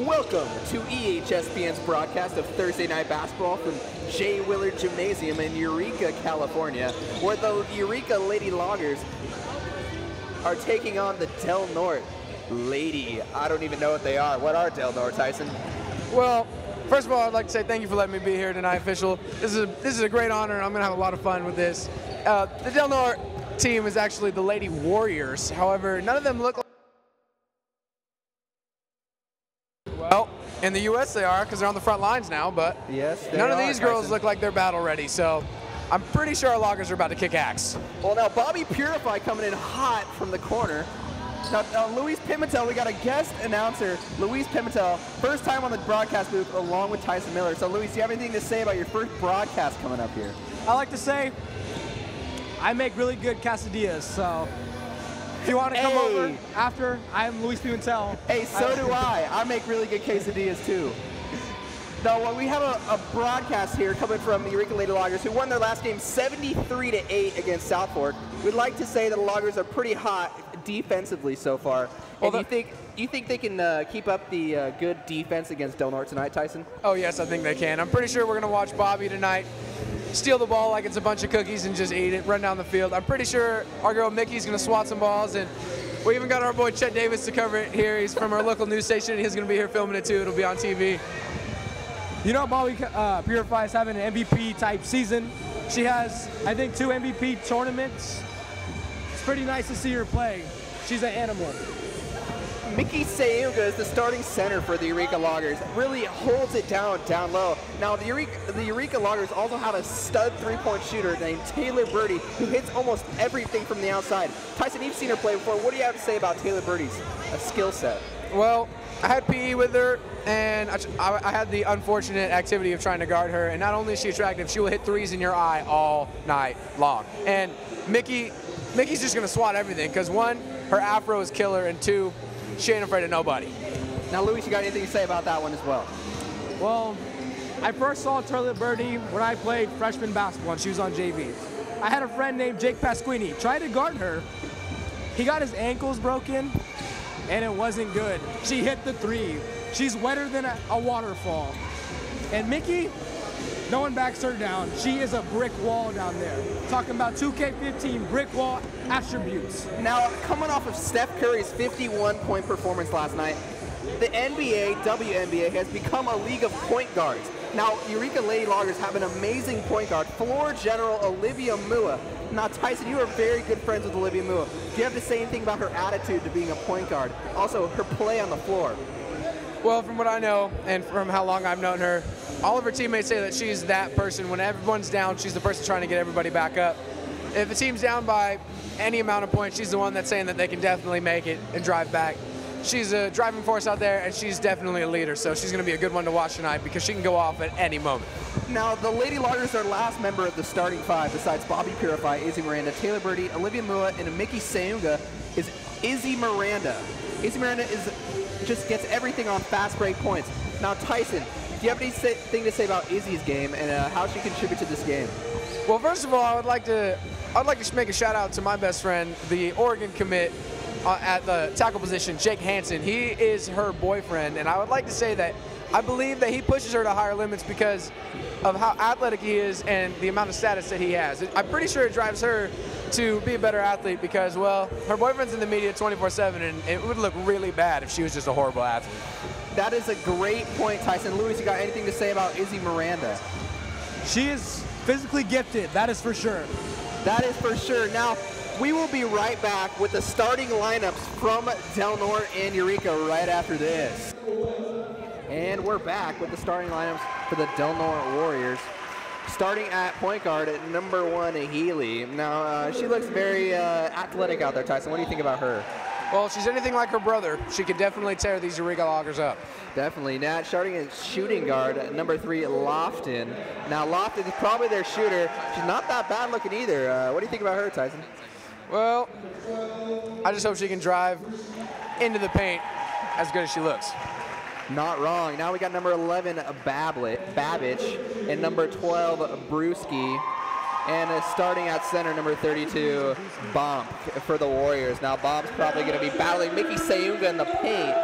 Welcome to EHSPN's broadcast of Thursday Night Basketball from J. Willard Gymnasium in Eureka, California, where the Eureka Lady Loggers are taking on the Del Norte Lady. I don't even know what they are. What are Del Norte, Tyson? Well, first of all, I'd like to say thank you for letting me be here tonight, Fischel. This is a great honor, and I'm going to have a lot of fun with this. The Del Norte team is actually the Lady Warriors. However, none of them look like... Well, in the U.S. they are, because they're on the front lines now, but yes, none of these girls look like they're battle ready, so I'm pretty sure our Loggers are about to kick axe. Well, now Bobby Purify coming in hot from the corner. Now Luis Pimentel, we got a guest announcer, Luis Pimentel, first time on the broadcast booth along with Tyson Miller. So Luis, do you have anything to say about your first broadcast coming up here? I like to say I make really good quesadillas, so if you want to come over after, I'm Luis Pimentel. Hey, so do I. I make really good quesadillas too. Now, we have a broadcast here coming from the Eureka Lady Loggers, who won their last game 73-8 against South Fork. We'd like to say that the Loggers are pretty hot defensively so far. And you think they can keep up the good defense against Del Norte tonight, Tyson? Oh, yes, I think they can. I'm pretty sure we're going to watch Bobby tonight steal the ball like it's a bunch of cookies and just eat it, run down the field. I'm pretty sure our girl Mickey's going to swat some balls, and we even got our boy Chet Davis to cover it here. He's from our local news station. He's going to be here filming it too. It'll be on TV. You know, Bobby Purify is having an MVP-type season. She has, I think, 2 MVP tournaments. It's pretty nice to see her play. She's an animal. Mickey Sayuga is the starting center for the Eureka Loggers. Really holds it down low. Now, the Eureka Loggers also have a stud three-point shooter named Taylor Birdie, who hits almost everything from the outside. Tyson, you've seen her play before. What do you have to say about Taylor Birdie's skill set? Well, I had PE with her, and I had the unfortunate activity of trying to guard her. And not only is she attractive, she will hit threes in your eye all night long. And Mickey's just going to swat everything because, one, her afro is killer, and two, she ain't afraid of nobody. Now, Luis, you got anything to say about that one as well? Well, I first saw Taylor Birdie when I played freshman basketball, and she was on JV. I had a friend named Jake Pasquini try to guard her. He got his ankles broken, and it wasn't good. She hit the three. She's wetter than a waterfall. And Mickey, no one backs her down. She is a brick wall down there. Talking about 2K15 brick wall attributes. Now, coming off of Steph Curry's 51-point performance last night, the NBA, WNBA, has become a league of point guards. Now, Eureka Lady Loggers have an amazing point guard, floor general Olivia Mua. Now, Tyson, you are very good friends with Olivia Mua. Do you have to say anything about her attitude to being a point guard? Also, her play on the floor. Well, from what I know and from how long I've known her, all of her teammates say that she's that person. When everyone's down, she's the person trying to get everybody back up. If the team's down by any amount of points, she's the one that's saying that they can definitely make it and drive back. She's a driving force out there, and she's definitely a leader, so she's going to be a good one to watch tonight because she can go off at any moment. Now, the Lady Loggers are last member of the starting five, besides Bobby Purify, Izzy Miranda, Taylor Birdie, Olivia Mua, and Mickey Sayunga, is Izzy Miranda. Izzy Miranda just gets everything on fast break points. Now, Tyson, do you have anything to say about Izzy's game and how she contributes to this game? Well, first of all, I'd like to make a shout out to my best friend, the Oregon commit at the tackle position, Jake Hansen. He is her boyfriend, and I would like to say that I believe that he pushes her to higher limits because of how athletic he is and the amount of status that he has. I'm pretty sure it drives her to be a better athlete because, well, her boyfriend's in the media 24/7, and it would look really bad if she was just a horrible athlete. That is a great point, Tyson. Luis, you got anything to say about Izzy Miranda? She is physically gifted, that is for sure. That is for sure. Now, we will be right back with the starting lineups from Del Norte and Eureka right after this. And we're back with the starting lineups for the Del Norte Warriors. Starting at point guard at number 1, Healy. Now, she looks very athletic out there, Tyson. What do you think about her? Well, she's anything like her brother. She could definitely tear these Eureka Loggers up. Definitely. Now, starting at shooting guard at number 3, Lofton. Now, Lofton is probably their shooter. She's not that bad looking either. What do you think about her, Tyson? Well, I just hope she can drive into the paint as good as she looks. Not wrong. Now we got number 11, Babbage, and number 12, Brewski. And starting at center, number 32, Bomb for the Warriors. Now, Bomb's probably going to be battling Mickey Sayunga in the paint.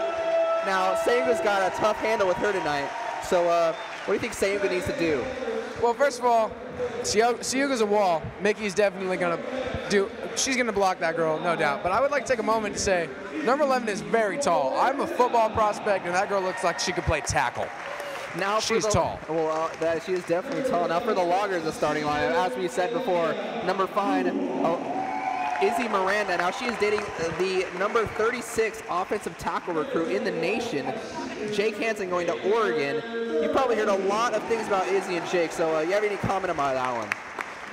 Now, Sayunga's got a tough handle with her tonight. So what do you think Sayunga needs to do? Well, first of all, Sayunga's a wall. Mickey's definitely going to she's going to block that girl, no doubt. But I would like to take a moment to say, number 11 is very tall. I'm a football prospect, and that girl looks like she could play tackle. Now she's tall. Well, she is definitely tall. Now for the Loggers, the starting lineup, as we said before, number 5, Izzy Miranda. Now she is dating the number 36 offensive tackle recruit in the nation, Jake Hansen, going to Oregon. You probably heard a lot of things about Izzy and Jake, so you have any comment about that one?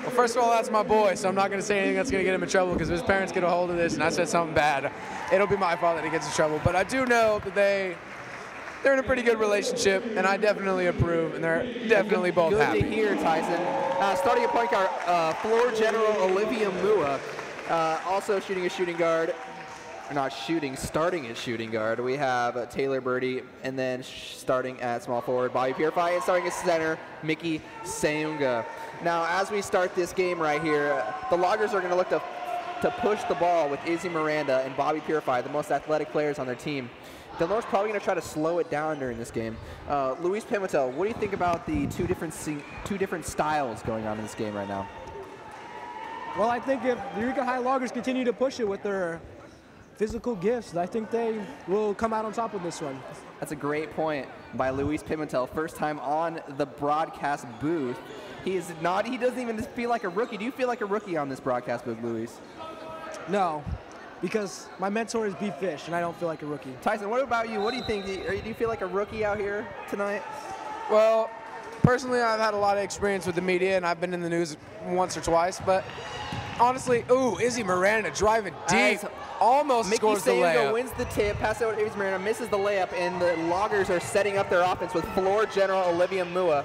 Well, first of all, that's my boy, so I'm not going to say anything that's going to get him in trouble, because if his parents get a hold of this and I said something bad, it'll be my fault that he gets in trouble. But I do know that they're in a pretty good relationship, and I definitely approve, and they're definitely both happy. Good to hear, Tyson. Starting at point guard, floor general Olivia Mua, also starting at shooting guard. We have Taylor Birdie, and then starting at small forward, Bobby Purify, and starting at center, Mickey Sayunga. Now, as we start this game right here, the Loggers are going to look to push the ball with Izzy Miranda and Bobby Purify, the most athletic players on their team. Del Norte's probably going to try to slow it down during this game. Luis Pimentel, what do you think about the two different styles going on in this game right now? Well, I think if the Eureka High Loggers continue to push it with their physical gifts, I think they will come out on top of this one. That's a great point by Luis Pimentel. First time on the broadcast booth. He doesn't even feel like a rookie. Do you feel like a rookie on this broadcast booth, Luis? No, because my mentor is B. Fish, and I don't feel like a rookie. Tyson, what about you? What do you think? Do you feel like a rookie out here tonight? Well, personally, I've had a lot of experience with the media, and I've been in the news once or twice, but honestly, Izzy Miranda driving deep, almost scores the layup. Mickey Sayunga wins the tip, passes out to Izzy Miranda, misses the layup, and the Loggers are setting up their offense with floor general Olivia Mua.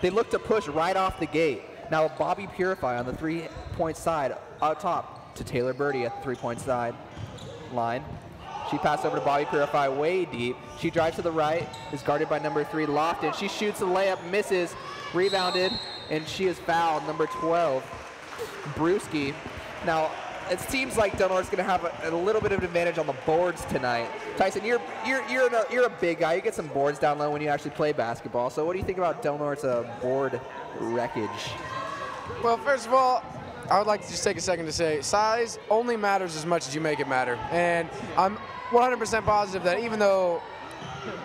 They look to push right off the gate. Now Bobby Purify on the three-point side, out top to Taylor Birdie at the three-point side line. She passes over to Bobby Purify way deep. She drives to the right, is guarded by number 3, Lofton. She shoots the layup, misses, rebounded, and she is fouled, number 12, Brewski. Now, it seems like Del Norte's going to have a little bit of an advantage on the boards tonight. Tyson, you're a big guy. You get some boards down low when you actually play basketball. So what do you think about Del Norte's board wreckage? Well, first of all, I would like to just take a second to say size only matters as much as you make it matter. And I'm 100% positive that even though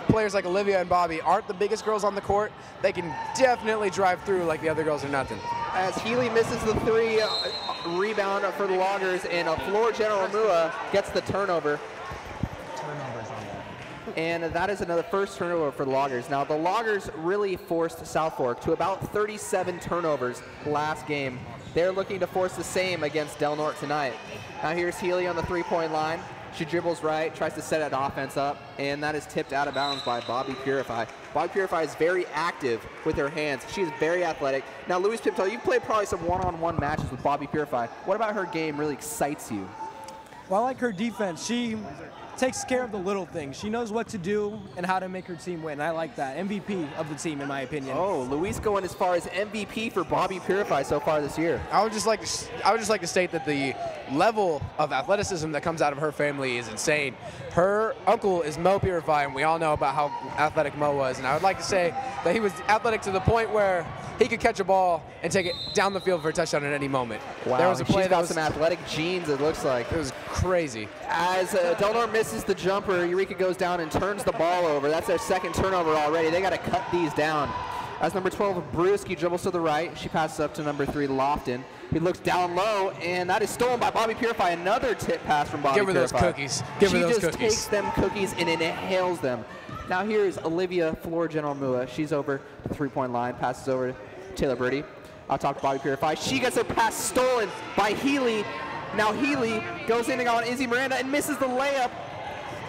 players like Olivia and Bobby aren't the biggest girls on the court, they can definitely drive through like the other girls are nothing. As Healy misses the 3, rebound for the Loggers, and a floor general Mua gets the turnover. And that is another first turnover for the Loggers. Now, the Loggers really forced South Fork to about 37 turnovers last game. They're looking to force the same against Del Norte tonight. Now, here's Healy on the three-point line. She dribbles right, tries to set that offense up, and that is tipped out of bounds by Bobby Purify. Bobby Purify is very active with her hands. She is very athletic. Now, Luis Pimentel, you've played probably some one-on-one matches with Bobby Purify. What about her game really excites you? Well, I like her defense. She takes care of the little things. She knows what to do and how to make her team win. I like that. MVP of the team, in my opinion. Oh, Luis going as far as MVP for Bobby Purify so far this year. I would just like to state that the level of athleticism that comes out of her family is insane. Her uncle is Mo Purify, and we all know about how athletic Mo was. And I would like to say that he was athletic to the point where he could catch a ball and take it down the field for a touchdown at any moment. Wow, there was a play she's got some athletic genes, it looks like. It was crazy. As Del Norte misses the jumper, Eureka goes down and turns the ball over. That's their second turnover already. They got to cut these down. As number 12, Brewski dribbles to the right. She passes up to number 3, Lofton. He looks down low, and that is stolen by Bobby Purify. Another tip pass from Bobby Purify. Give her those cookies. Give her those cookies. She just takes them cookies and inhales them. Now here's Olivia Floor General Mua. She's over the three-point line, passes over to Taylor Birdie. I'll talk to Bobby Purify. She gets her pass stolen by Healy. Now Healy goes in on Izzy Miranda and misses the layup.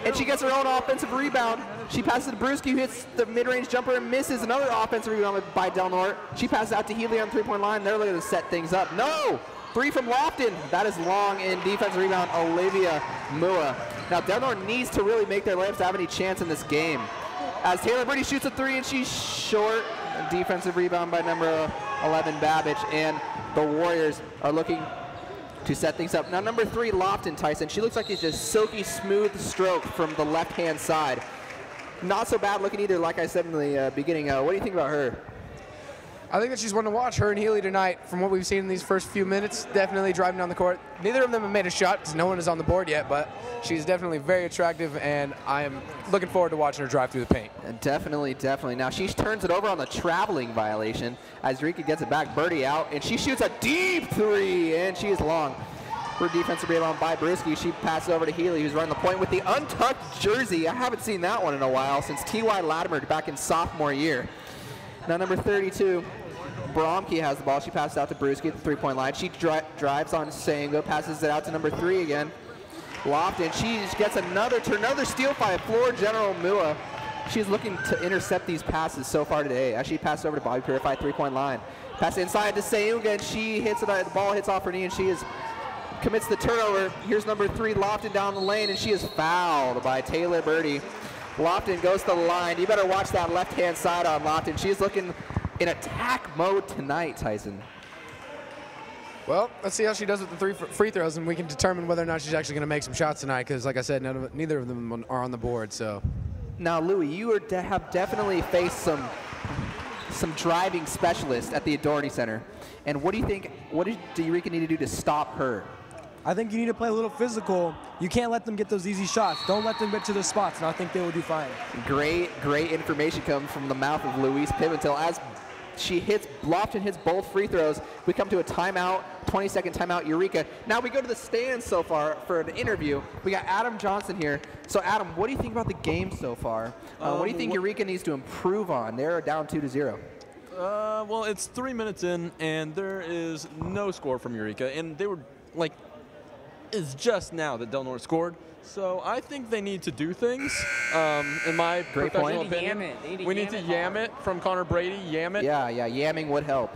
And she gets her own offensive rebound. She passes to Brewski, who hits the mid-range jumper and misses another offensive rebound by Del Norte. She passes out to Healy on the three-point line. They're looking to set things up. No! 3 from Lofton. That is long, and defensive rebound, Olivia Mua. Now Del Norte needs to really make their layups to have any chance in this game. As Taylor Birdie shoots a 3, and she's short. Defensive rebound by number 11, Babbage, and the Warriors are looking to set things up. Now number 3, Lofton, Tyson. She looks like it's just silky smooth stroke from the left-hand side. not so bad looking either, like I said in the beginning. What do you think about her? I think that she's one to watch. Her and Healy tonight, from what we've seen in these first few minutes, definitely driving down the court. Neither of them have made a shot because no one is on the board yet, but she's definitely very attractive, and I am looking forward to watching her drive through the paint. Definitely, definitely. Now she turns it over on the traveling violation as Eureka gets it back. Birdie out, and she shoots a deep three, and she is long. Her defensive rebound by Brewski. She passes over to Healy, who's running the point with the untucked jersey. I haven't seen that one in a while since T.Y. Latimer back in sophomore year. Now number 32, Bromke has the ball. She passes out to Brewski at the three-point line. She drives on Sango, passes it out to number 3 again. Lofton, she gets another steal by Floor General Mua. She's looking to intercept these passes so far today as she passes over to Bobby Purify, three-point line. Pass inside to Sayunga, and she hits it. The ball hits off her knee, and she commits the turnover. Here's number 3, Lofton down the lane, and she is fouled by Taylor Birdie. Lofton goes to the line. You better watch that left-hand side on Lofton. She's looking in attack mode tonight, Tyson. Well, let's see how she does with the 3 free throws, and we can determine whether or not she's actually going to make some shots tonight, because like I said, neither of them are on the board. So now, Louis, you have definitely faced some driving specialists at the Doherty Center. And what do you think, what does Eureka need to do to stop her? I think you need to play a little physical. You can't let them get those easy shots. Don't let them get to their spots, and I think they will do fine. Great information comes from the mouth of Louise Pimentel. As Lofton hits both free throws, we come to a timeout, 20-second timeout, Eureka. Now we go to the stands so far for an interview. We got Adam Johnson here. So Adam, what do you think about the game so far? What do you think Eureka needs to improve on? They're down 2-0. Well, it's 3 minutes in, and there is no score from Eureka, and they were like, it's just now that Del Norte scored. So I think they need to do things. In my professional opinion, we need to yam it from Connor Brady. Yam it. Yeah, yamming would help.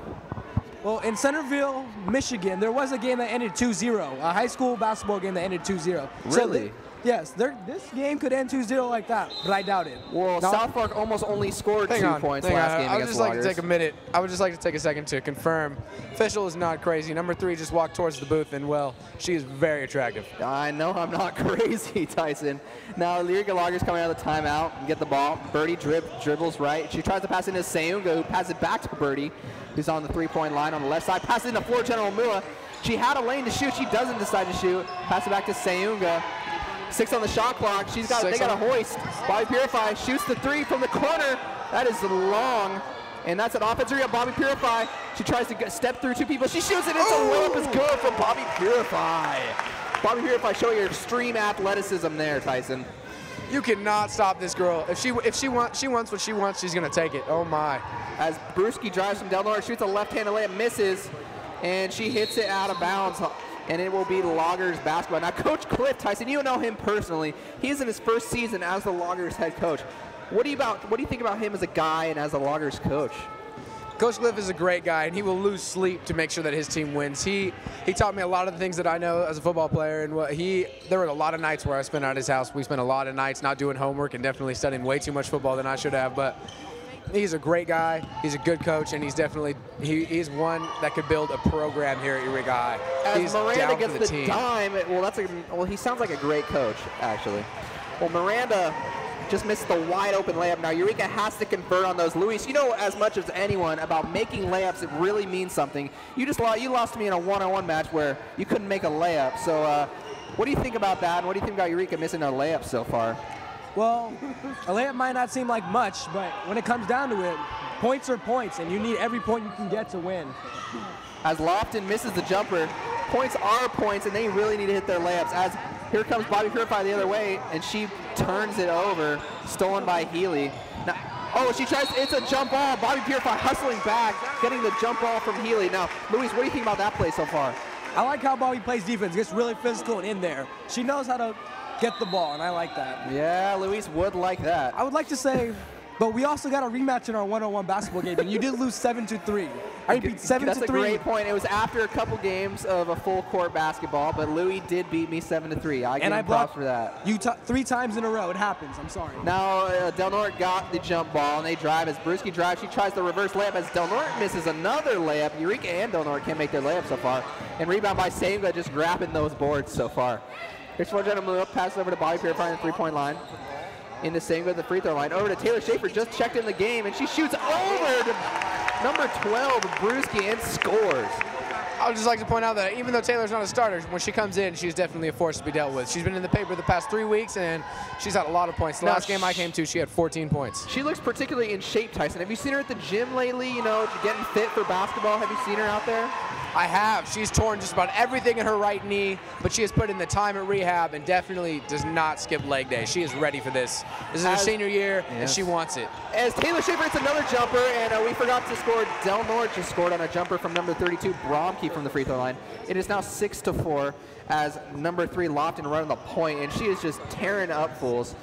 Well, in Centerville, Michigan, there was a game that ended 2-0, a high school basketball game that ended 2-0. Really? Yes, this game could end 2-0 like that, but I doubt it. Well, South Park almost only scored 2 points last game against Loggers. I would just like to take a minute. I would just like to take a second to confirm. Fischel is not crazy. Number 3 just walked towards the booth, and, well, she is very attractive. I know I'm not crazy, Tyson. Now, Eureka Loggers coming out of the timeout and get the ball. Birdie dribbles right. She tries to pass into Sayunga, who passes it back to Birdie, who's on the three-point line on the left side. Passes into Floor General Mua. She had a lane to shoot. She doesn't decide to shoot. Pass it back to Sayunga. 6 on the shot clock. They got a hoist. Bobby Purify shoots the 3 from the corner. That is long, and that's an offensive rebound. Bobby Purify. She tries to step through 2 people. She shoots it. It's a layup. Is good from Bobby Purify. Bobby Purify, show your extreme athleticism there, Tyson. You cannot stop this girl. If she wants what she wants, she's gonna take it. Oh my! As Brewski drives from Del Norte, shoots a left-handed layup, misses, and she hits it out of bounds. And it will be Loggers basketball. Now, Coach Cliff, Tyson, you know him personally. He's in his first season as the Loggers head coach. What do you think about him as a guy and as a Loggers coach? Coach Cliff is a great guy, and he will lose sleep to make sure that his team wins. He taught me a lot of the things that I know as a football player, and there were a lot of nights where I spent at his house. We spent a lot of nights not doing homework and definitely studying way too much football than I should have, but he's a great guy. He's a good coach, and he's definitely he's one that could build a program here at Eureka High. As Miranda gets the dime, well, he sounds like a great coach, actually. Well, Miranda just missed the wide open layup. Now Eureka has to convert on those. Luis, you know as much as anyone about making layups. It really means something. You lost to me in a one-on-one match where you couldn't make a layup. So what do you think about that? And what do you think about Eureka missing a layup so far? Well, a layup might not seem like much, but when it comes down to it, points are points, and you need every point you can get to win. As Lofton misses the jumper, points are points, and they really need to hit their layups. As here comes Bobby Purify the other way, and she turns it over, stolen by Healy. Now, it's a jump ball. Bobby Purify hustling back, getting the jump ball from Healy. Now, Luis, what do you think about that play so far? I like how Bobby plays defense. Gets really physical and in there. She knows how to get the ball, and I like that. Yeah, Luis would like that. I would like to say, but we also got a rematch in our one-on-one basketball game, and you did lose 7-3. I repeat, 7-3. That's a great point. It was after a couple games of a full-court basketball, but Louis did beat me 7-3. I give him props for that. You 3 times in a row. It happens. I'm sorry. Now, Del Norte got the jump ball, and they drive. As Brewski drives, she tries the reverse layup. As Del Norte misses another layup, Eureka and Del Norte can't make their layup so far. And rebound by Sayunga, just grabbing those boards so far. Here's Floor General Mua, pass over to Bobby Purify on the three-point line. into Senga at the free throw line. Over to Taylor Schaefer, just checked in the game, and she shoots over to number 12, Brewski, and scores. I would just like to point out that even though Taylor's not a starter, when she comes in, she's definitely a force to be dealt with. She's been in the paper the past 3 weeks, and she's had a lot of points. The last game I came to, she had 14 points. She looks particularly in shape, Tyson. Have you seen her at the gym lately, you know, getting fit for basketball? Have you seen her out there? I have. She's torn just about everything in her right knee, but she has put in the time at rehab and definitely does not skip leg day. She is ready for this. This is her senior year, and she wants it. As Taylor Schaefer hits another jumper, and we forgot to score. Del Norte just scored on a jumper from number 32, Bromke, from the free throw line. It is now 6-4 as number 3, Lofton, running the point, and she is just tearing up fools.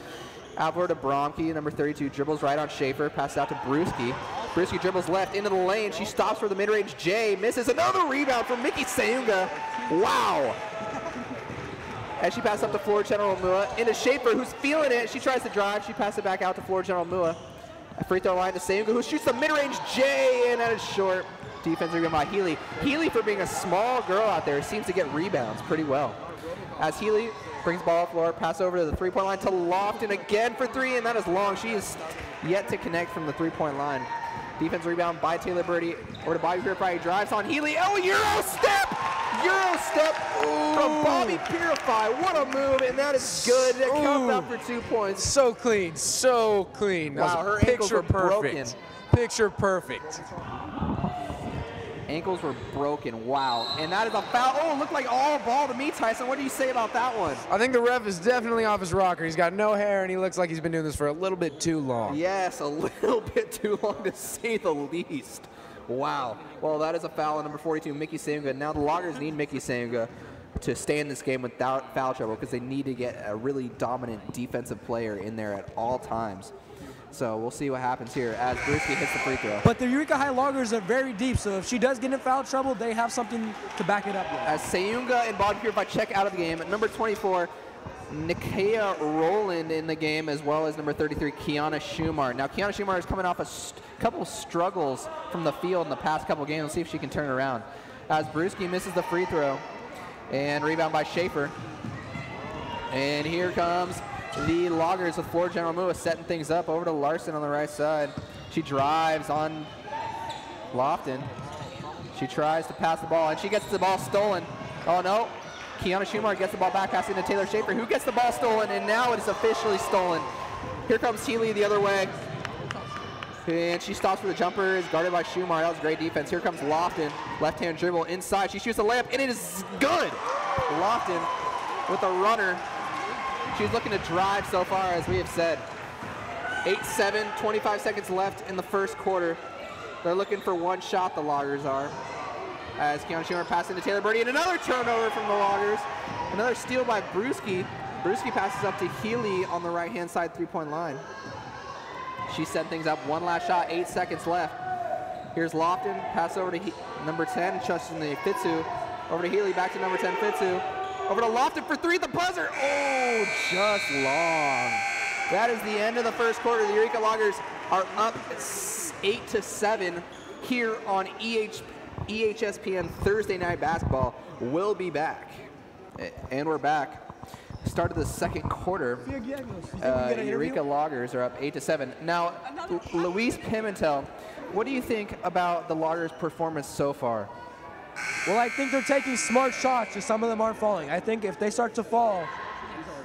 Over to Bromke, number 32, dribbles right on Schaefer, passes out to Brewski. Brewski dribbles left into the lane. She stops for the mid-range J, misses. Another rebound from Mickey Sayunga. Wow. As she passes up to Floor General Mua, into Schaefer, who's feeling it. She tries to drive. She passes it back out to Floor General Mua. A free throw line to Sayunga, who shoots the mid-range J, and that is short. Defense rebound by Healy. Healy, for being a small girl out there, seems to get rebounds pretty well. As Healy brings ball off floor, pass over to the three-point line to Lofton again for 3, and that is long. She is yet to connect from the three-point line. Defense rebound by Taylor Birdie. Over to Bobby Purify. He drives on Healy. Oh, Euro step! Euro step from Bobby Purify. What a move, and that is good. It comes out for 2 points. So clean, so clean. Wow, her ankles were broken. Picture perfect. Ankles were broken. Wow. And that is a foul. Oh, it looked like all ball to me, Tyson. What do you say about that one? I think the ref is definitely off his rocker. He's got no hair, and he looks like he's been doing this for a little bit too long. Yes, a little bit too long, to say the least. Wow. Well, that is a foul on number 42, Mickey Sayunga. Now the Loggers need Mickey Sayunga to stay in this game without foul trouble, because they need to get a really dominant defensive player in there at all times. So we'll see what happens here as Brewski hits the free throw. But the Eureka High Loggers are very deep, so if she does get in foul trouble, they have something to back it up with. As Sayunga and Bobby Purify check out of the game, number 24, Nikia Rowland in the game, as well as number 33, Kiana Schumar. Now, Kiana Schumar is coming off a couple of struggles from the field in the past couple games. We'll see if she can turn it around. As Brewski misses the free throw, and rebound by Schaefer. And here comes the Loggers with Floor General Mua setting things up. Over to Larson on the right side. She drives on Lofton. She tries to pass the ball, and she gets the ball stolen. Oh, no. Kiana Schumar gets the ball back, passing to Taylor Schaefer, who gets the ball stolen, and now it is officially stolen. Here comes Healy the other way. And she stops for the jumper, is guarded by Schumar. That was great defense. Here comes Lofton. Left-hand dribble inside. She shoots a layup, and it is good. Lofton with a runner. She's looking to drive so far, as we have said. 8-7, 25 seconds left in the first quarter. They're looking for one shot, the Loggers are. As Kiana Schumar passing to Taylor Birdie, and another turnover from the Loggers. Another steal by Brewski. Brewski passes up to Healy on the right-hand side three-point line. She set things up. One last shot, 8 seconds left. Here's Lofton, pass over to number 10, Justin Fitzu. Over to Healy, back to number 10, Fitzu. Over to Lofton for 3 at the buzzer. Oh, just long. That is the end of the first quarter. The Eureka Loggers are up 8-7 here on EHSPN Thursday Night Basketball. We'll be back. And we're back. Start of the second quarter. Eureka Loggers are up 8-7. Now, Luis Pimentel, what do you think about the Loggers' performance so far? Well, I think they're taking smart shots, just some of them aren't falling. I think if they start to fall,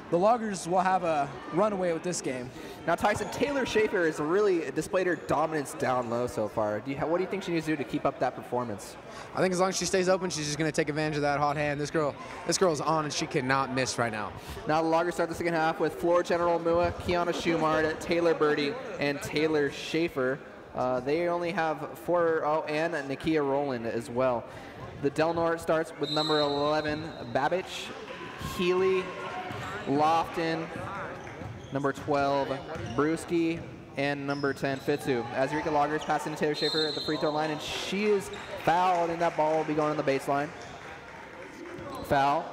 the Loggers will have a runaway with this game. Now, Tyson, Taylor Schaefer has really displayed her dominance down low so far. What do you think she needs to do to keep up that performance? I think as long as she stays open, she's just going to take advantage of that hot hand. This girl's on, and she cannot miss right now. Now the Loggers start the second half with Floor General Mua, Kiana Schumar, Taylor Birdie, and Taylor Schaefer. They only have and Nikia Rowland as well. The Del Norte starts with number 11, Babich, Healy, Lofton, number 12, Brewski, and number 10, Fitzu. As Eureka Loggers passing to Taylor Schaefer at the free throw line, and she is fouled, and that ball will be going on the baseline. Foul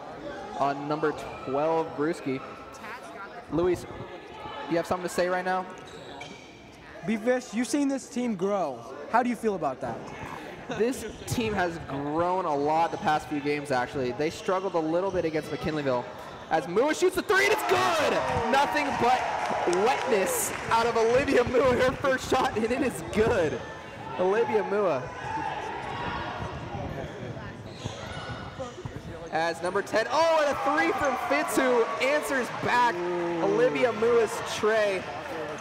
on number 12, Brewski. Luis, you have something to say right now? B-Fish, you've seen this team grow. How do you feel about that? This team has grown a lot the past few games, actually. They struggled a little bit against McKinleyville. As Mua shoots the 3, and it's good! Nothing but wetness out of Olivia Mua, her first shot, and it is good. Olivia Mua. As number 10, oh, and a 3 from Fitz, who answers back Olivia Mua's tray.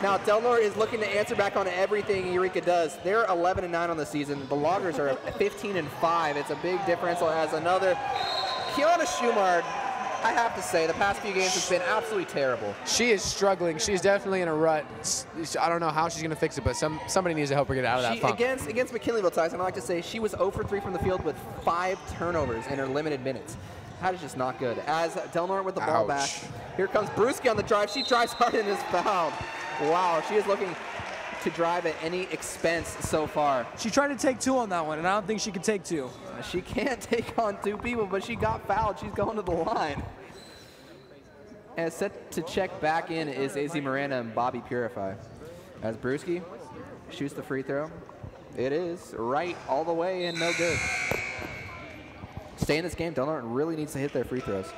Now, Del Norte is looking to answer back on everything Eureka does. They're 11-9 on the season. The Loggers are 15-5. It's a big differential as another. Kiana Schumard, I have to say, the past few games has been absolutely terrible. She is struggling. She's definitely in a rut. I don't know how she's going to fix it, but somebody needs to help her get out of that funk. Against McKinleyville, Tyson, I like to say she was 0 for 3 from the field with 5 turnovers in her limited minutes. That is just not good. As Del Norte with the ball back. Here comes Brewski on the drive. She drives hard and is fouled. Wow, she is looking to drive at any expense so far. She tried to take 2 on that one, and I don't think she could take 2. She can't take on 2 people, but she got fouled. She's going to the line. And set to check back in is Izzy Miranda and Bobby Purify. As Brewski shoots the free throw. It is right all the way and no good. Stay in this game, Del Norte really needs to hit their free throws.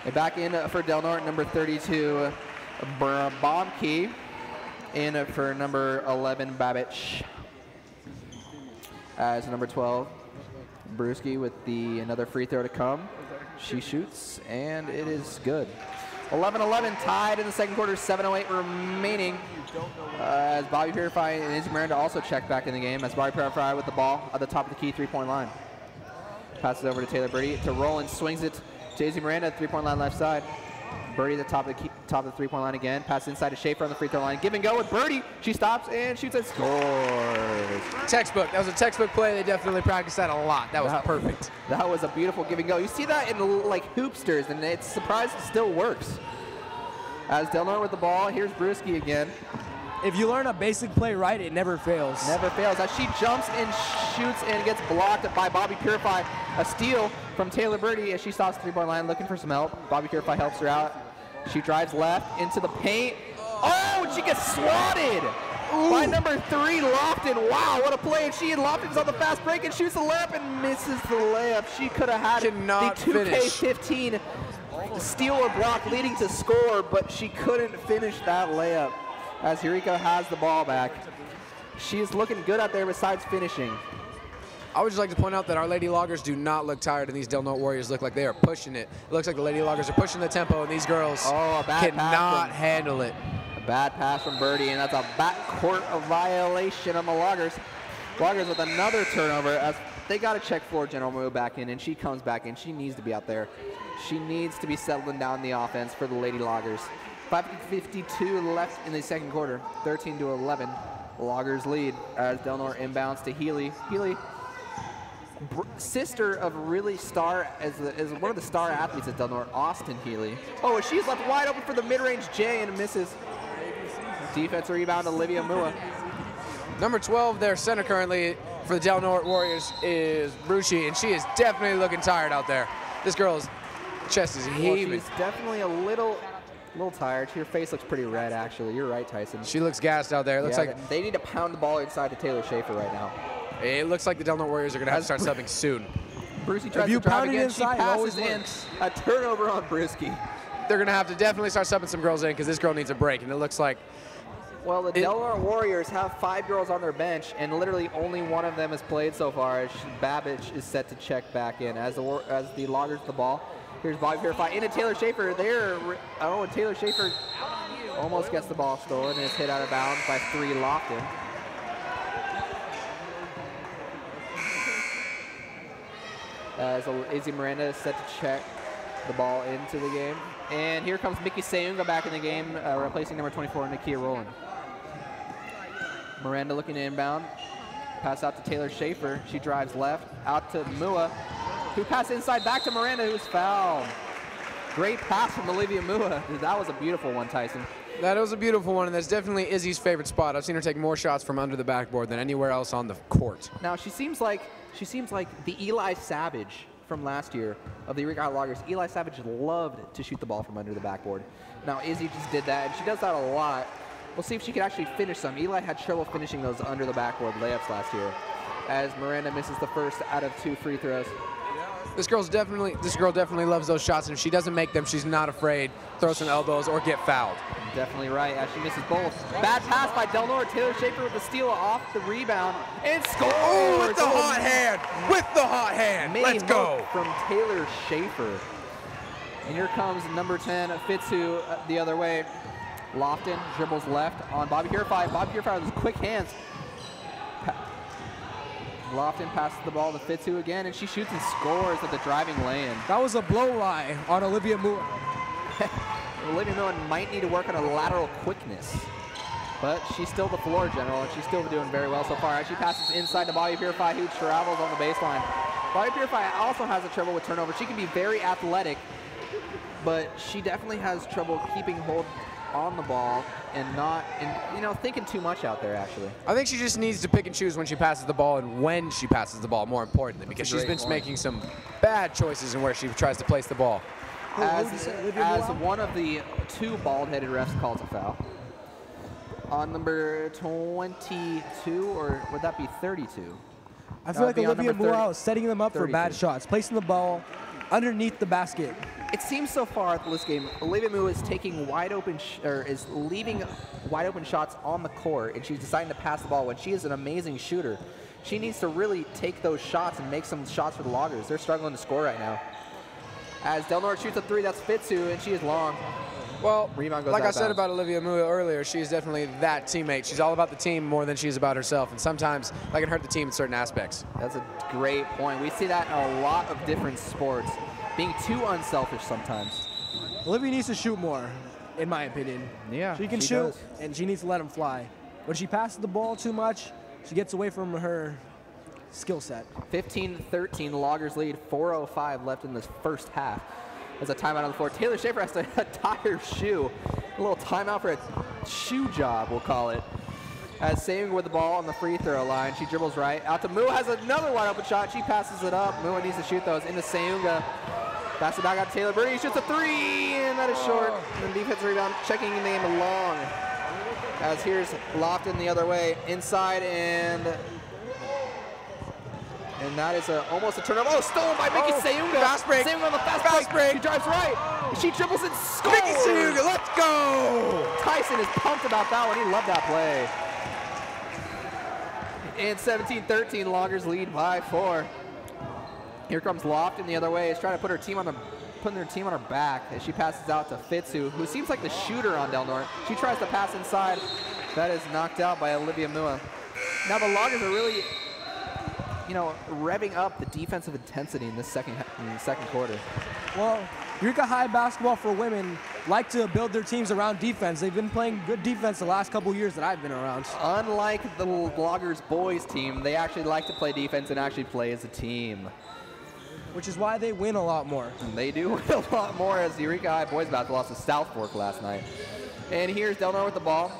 And back in for Del Norte, number 32, Bombkey. In for number 11, Babich. As number 12, Brewski with another free throw to come. She shoots, and it is good. 11-11 tied in the second quarter, 7:08 remaining. As Bobby Purify and Izzy Miranda also check back in the game. As Bobby Purify with the ball at the top of the key three-point line. Passes over to Taylor Birdie to roll and swings it to Izzy Miranda at the three-point line left side. Birdie at the top of the three-point line again. Pass inside to Schaefer on the free throw line. Give and go with Birdie. She stops and shoots and scores. Textbook. That was a textbook play. They definitely practiced that a lot. That was perfect. That was a beautiful give and go. You see that in like hoopsters, and it's surprised it still works. As Del Norte with the ball, here's Brewski again. If you learn a basic play right, it never fails. Never fails. As she jumps and shoots and gets blocked by Bobby Purify. A steal from Taylor Birdie as she stops the three-point line looking for some help. Bobby Purify helps her out. She drives left into the paint. Oh, and she gets swatted by number 3, Lofton. Wow, what a play. And she and Lofton's on the fast break and shoots the layup and misses the layup. She could have had the 2K15 steal or block leading to score, but she couldn't finish that layup. As Eureka has the ball back. She's looking good out there besides finishing. I would just like to point out that our Lady Loggers do not look tired, and these Del Norte Warriors look like they are pushing it. It looks like the Lady Loggers are pushing the tempo, and these girls cannot handle it. A bad pass from Birdie, and that's a backcourt violation on the Loggers. Loggers with another turnover. As they got to check floor general move back in, and she comes back in. She needs to be out there. She needs to be settling down the offense for the Lady Loggers. 5:52 left in the second quarter, 13-11. Loggers lead as Del Norte inbounds to Healy. Healy, sister of really star, as one of the star athletes at Del Norte, Austin Healy. Oh, she's left wide open for the mid-range J and misses. Defense rebound, Olivia Mua. Number 12, their center currently for the Del Norte Warriors is Brewski, and she is definitely looking tired out there. This girl's chest is heaving. Well, she's definitely a little tired. Her face looks pretty red, actually. You're right, Tyson. She looks gassed out there. It looks like they need to pound the ball inside to Taylor Schaefer right now. It looks like the Del Norte Warriors are going to have to start subbing soon. Brewski tries to drive again. She passes in. A turnover on Brewski. They're going to have to definitely start subbing some girls in because this girl needs a break, and it looks like... Well, the Del Norte Warriors have 5 girls on their bench, and literally only one of them has played so far. Babbage is set to check back in as the Loggers the ball. Here's Bobby Purify into Taylor Schaefer. And Taylor Schaefer almost gets the ball stolen and is hit out of bounds by 3 Lofton. As Izzy Miranda is set to check the ball into the game. And here comes Mickey Sayunga back in the game, replacing number 24, Nakia Rowland. Miranda looking to inbound. Pass out to Taylor Schaefer. She drives left, out to Mua, who passes inside back to Miranda, who's fouled. Great pass from Olivia Mua. That was a beautiful one, Tyson. That was a beautiful one, and that's definitely Izzy's favorite spot. I've seen her take more shots from under the backboard than anywhere else on the court. Now, she seems like the Eli Savage from last year of the Eureka Loggers. Eli Savage loved to shoot the ball from under the backboard. Now, Izzy just did that, and she does that a lot. We'll see if she can actually finish some. Eli had trouble finishing those under the backboard layups last year, as Miranda misses the first out of 2 free throws. This girl definitely loves those shots, and if she doesn't make them, she's not afraid to throw some elbows or get fouled. Definitely right, as she misses both. Bad pass by Del Norte. Taylor Schaefer with the steal off the rebound and scores! Oh, with the hot hand! With the hot hand! Let's go! From Taylor Schaefer. And here comes number 10, Fitzu, the other way. Lofton dribbles left on Bobby Purify. Bobby Purify with his quick hands. Lofton passes the ball to Fitzu again, and she shoots and scores at the driving lane. That was a blow-lie on Olivia Mua. Olivia Mua might need to work on her lateral quickness, but she's still the floor general, and she's still doing very well so far. As she passes inside to Bobby Purify, who travels on the baseline. Bobby Purify also has a trouble with turnover. She can be very athletic, but she definitely has trouble keeping hold on the ball and not, thinking too much out there, actually. I think she just needs to pick and choose when she passes the ball and when she passes the ball, more importantly, because she's been making some bad choices in where she tries to place the ball. As one of the 2 bald-headed refs calls a foul. On number 22, or would that be 32? I feel like Olivia Mua is setting them up 32. For bad shots, placing the ball underneath the basket. It seems so far at this game, Olivia Mua is taking is leaving wide open shots on the court, and she's deciding to pass the ball when she is an amazing shooter. She needs to really take those shots and make some shots for the Loggers. They're struggling to score right now. As Del Norte shoots a 3, that's Fitzu, and she is long. Well, rebound goes like I said bounds. about Olivia Mua earlier, she's definitely that teammate. She's all about the team more than she's about herself, and sometimes that can hurt the team in certain aspects. That's a great point. We see that in a lot of different sports, being too unselfish sometimes. Olivia needs to shoot more, in my opinion. Yeah, she can shoot, and she needs to let them fly. When she passes the ball too much, she gets away from her skill set. 15-13, Loggers lead, 4:05 left in this first half. There's a timeout on the floor. Taylor Schaefer has to tie her shoe. A little timeout for a shoe job, we'll call it. As Saving with the ball on the free throw line, she dribbles right. Out to Mua, has another wide open shot. She passes it up. Mua needs to shoot those into Sayunga. Pass it back out to Taylor Birdie. Shoots a 3, and that is short. And the defensive rebound, checking the name long. As here's Lofton the other way, inside, and that is almost a turnover. Oh, stolen by Mickey Sayunga. Fast break. Sayunga on the fast break. She drives right. She dribbles and scores. Mickey Sayunga, let's go. Tyson is pumped about that one. He loved that play. And 17-13, Loggers lead by 4. Here comes Lofton the other way. He's trying to put her team on putting their team on her back as she passes out to Fitzu, who seems like the shooter on Del Norte. She tries to pass inside. That is knocked out by Olivia Mua. Now the Loggers are really, revving up the defensive intensity in the second quarter. Well, Eureka High basketball for women like to build their teams around defense. They've been playing good defense the last couple years that I've been around. Unlike the Loggers boys team, they actually like to play defense and actually play as a team. Which is why they win a lot more. And they do win a lot more, as the Eureka High boys basketball lost to South Fork last night. And here's Del Norte with the ball.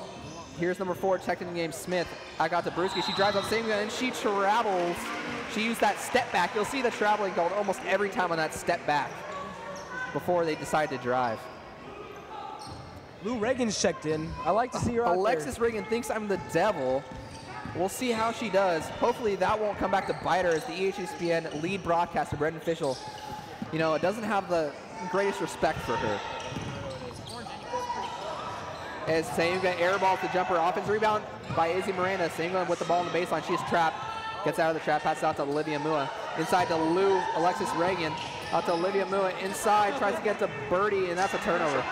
Here's number 4, checking the game, Smith. I got to Brewski. She drives on Sayunga, and she travels. She used that step back. You'll see the traveling called almost every time on that step back before they decide to drive. Lou Reagan's checked in. I like to see her out Alexis there. Reagan thinks I'm the devil. We'll see how she does. Hopefully that won't come back to bite her, as the EHSPN lead broadcaster, Brendon Fischel, doesn't have the greatest respect for her. As Sayunga airballs the jumper, offensive rebound by Izzy Miranda. Sayunga with the ball in the baseline. She is trapped. Gets out of the trap, passes out to Olivia Mua. Inside to Lou, Alexis Reagan. Out to Olivia Mua. Inside, tries to get to Birdie, and that's a turnover.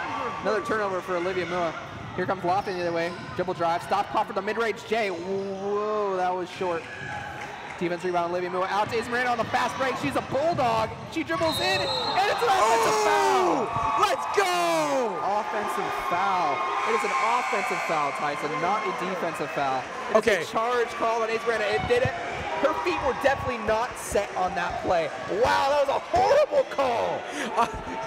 Another turnover for Olivia Mua. Here comes Lofton the other way. Dribble drive. Stop caught for the mid-range J. Whoa, that was short. Defense rebound, Olivia Mua. Out to Izzy Miranda on the fast break. She's a bulldog. She dribbles in, and it's an offensive foul. Let's go! Offensive foul. It is an offensive foul, Tyson, not a defensive foul. Okay. It's a charge call on Izzy Miranda. It did it. Her feet were definitely not set on that play. Wow, that was a horrible call.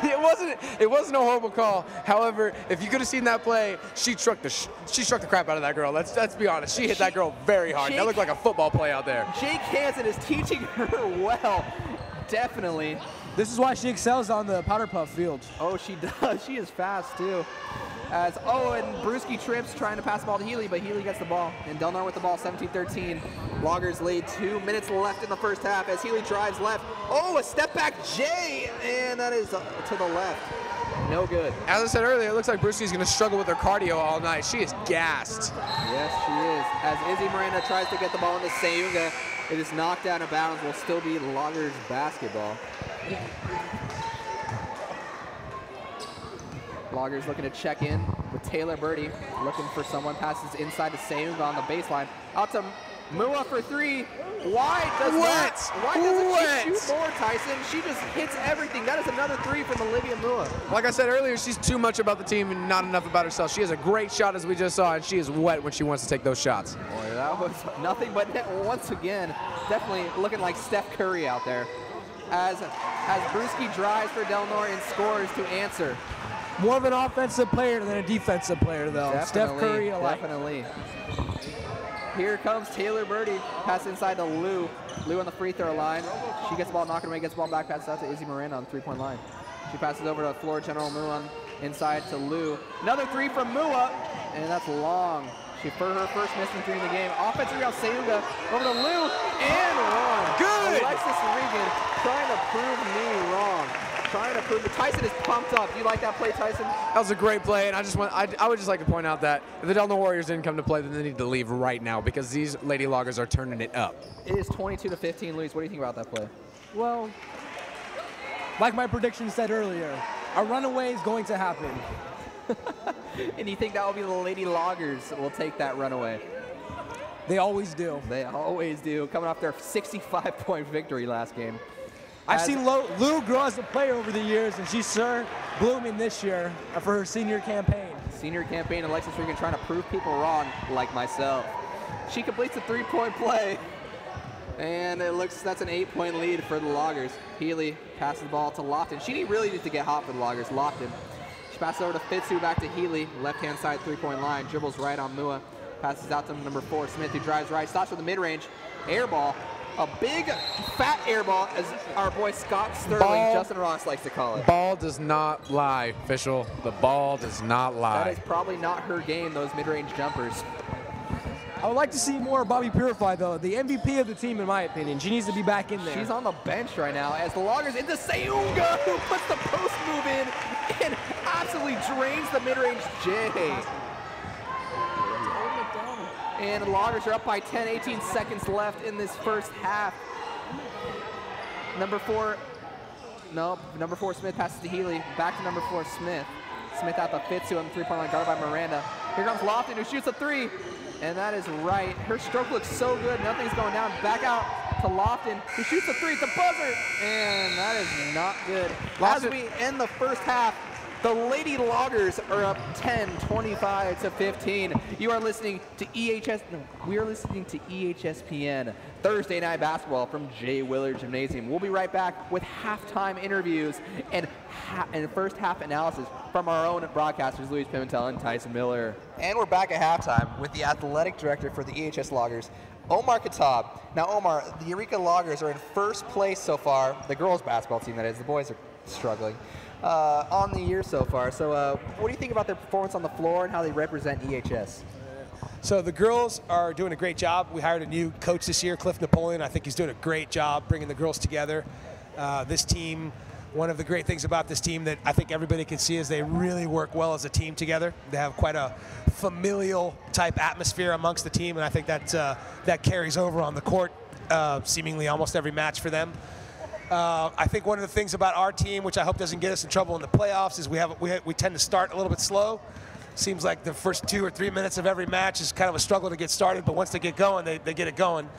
It wasn't a horrible call. However, if you could have seen that play, she struck the crap out of that girl. Let's be honest. She hit that girl very hard. That looked like a football play out there. Jake Hansen is teaching her well. Definitely. This is why she excels on the powder puff field. Oh, she does. She is fast too. And Brewski trips trying to pass the ball to Healy, but Healy gets the ball. And Del Norte with the ball, 17-13. Loggers lead, 2 minutes left in the first half as Healy drives left. Oh, a step back J, and that is to the left. No good. As I said earlier, it looks like Brewski's going to struggle with her cardio all night. She is gassed. Yes, she is. As Izzy Miranda tries to get the ball into Sayuga, it is knocked out of bounds. Will still be Loggers basketball. Loggers looking to check in with Taylor Birdie, looking for someone, passes inside to Sayuga on the baseline. Out to Mua for 3. Why doesn't she shoot more, Tyson? She just hits everything. That is another 3 from Olivia Mua. Like I said earlier, she's too much about the team and not enough about herself. She has a great shot, as we just saw, and she is wet when she wants to take those shots. Boy, that was nothing but net once again. Definitely looking like Steph Curry out there. As Brewski drives for Del Norte and scores to answer. More of an offensive player than a defensive player, though. Definitely, Steph Curry alike. Definitely. Here comes Taylor Birdie. Pass inside to Lou. Lou on the free throw line. She gets the ball, knocking away, gets the ball back, passes out to Izzy Miranda on the three-point line. She passes over to Floor General Mua inside to Lou. Another 3 from Mua, and that's long. She for her first missing 3 in the game. Offensive rebound, Sayuga over to Lou, and one. Good! Alexis Regan trying to prove me wrong. Trying to prove that Tyson is pumped up. Do you like that play, Tyson? That was a great play, and I would just like to point out that if the Del Norte Warriors didn't come to play, then they need to leave right now because these Lady Loggers are turning it up. It is 22-15, Luis. What do you think about that play? Well, like my prediction said earlier, a runaway is going to happen. And you think that will be the Lady Loggers that will take that runaway? They always do. They always do. Coming off their 65-point victory last game. I've seen Lou grow as a player over the years, and she's sure blooming this year for her senior campaign. Senior campaign, Alexis Regan trying to prove people wrong, like myself. She completes a 3-point play, and it looks that's an 8-point lead for the Loggers. Healy passes the ball to Lofton. She really needs to get hot for the Loggers. Lofton. She passes over to Fitzu, back to Healy, left-hand side 3-point line. Dribbles right on Mua. Passes out to number 4, Smith, who drives right. Stops with the mid-range. Air ball. A big, fat air ball, as our boy Scott Sterling, Justin Ross likes to call it. Ball does not lie, Fischel. The ball does not lie. That is probably not her game, those mid-range jumpers. I would like to see more Bobby Purify, though. The MVP of the team, in my opinion. She needs to be back in there. She's on the bench right now as the Loggers into Sayunga, who puts the post move in and absolutely drains the mid-range J. And the Loggers are up by 10, 18 seconds left in this first half. Number 4 Smith passes to Healy. Back to number 4 Smith. Smith out the Fitzu on the 3-point line, guarded by Miranda. Here comes Lofton, who shoots a 3. And that is right. Her stroke looks so good. Nothing's going down. Back out to Lofton, who shoots a 3 at the buzzer. And that is not good. As we end the first half, the Lady Loggers are up 10, 25-15. You are listening to we are listening to EHSPN Thursday Night Basketball from J. Willard Gymnasium. We'll be right back with halftime interviews and first half analysis from our own broadcasters, Luis Pimentel and Tyson Miller. And we're back at halftime with the athletic director for the EHS Loggers, Omar Khattab. Now, Omar, the Eureka Loggers are in first place so far. The girls basketball team, that is. The boys are struggling. On the year so far. So what do you think about their performance on the floor and how they represent EHS? So the girls are doing a great job. We hired a new coach this year, Cliff Napoleon. I think he's doing a great job bringing the girls together. This team, one of the great things about this team that I think everybody can see is they really work well as a team together. They have quite a familial type atmosphere amongst the team, and I think that carries over on the court seemingly almost every match for them. I think one of the things about our team, which I hope doesn't get us in trouble in the playoffs, is we tend to start a little bit slow. Seems like the first 2 or 3 minutes of every match is kind of a struggle to get started, but once they get going, they get it going.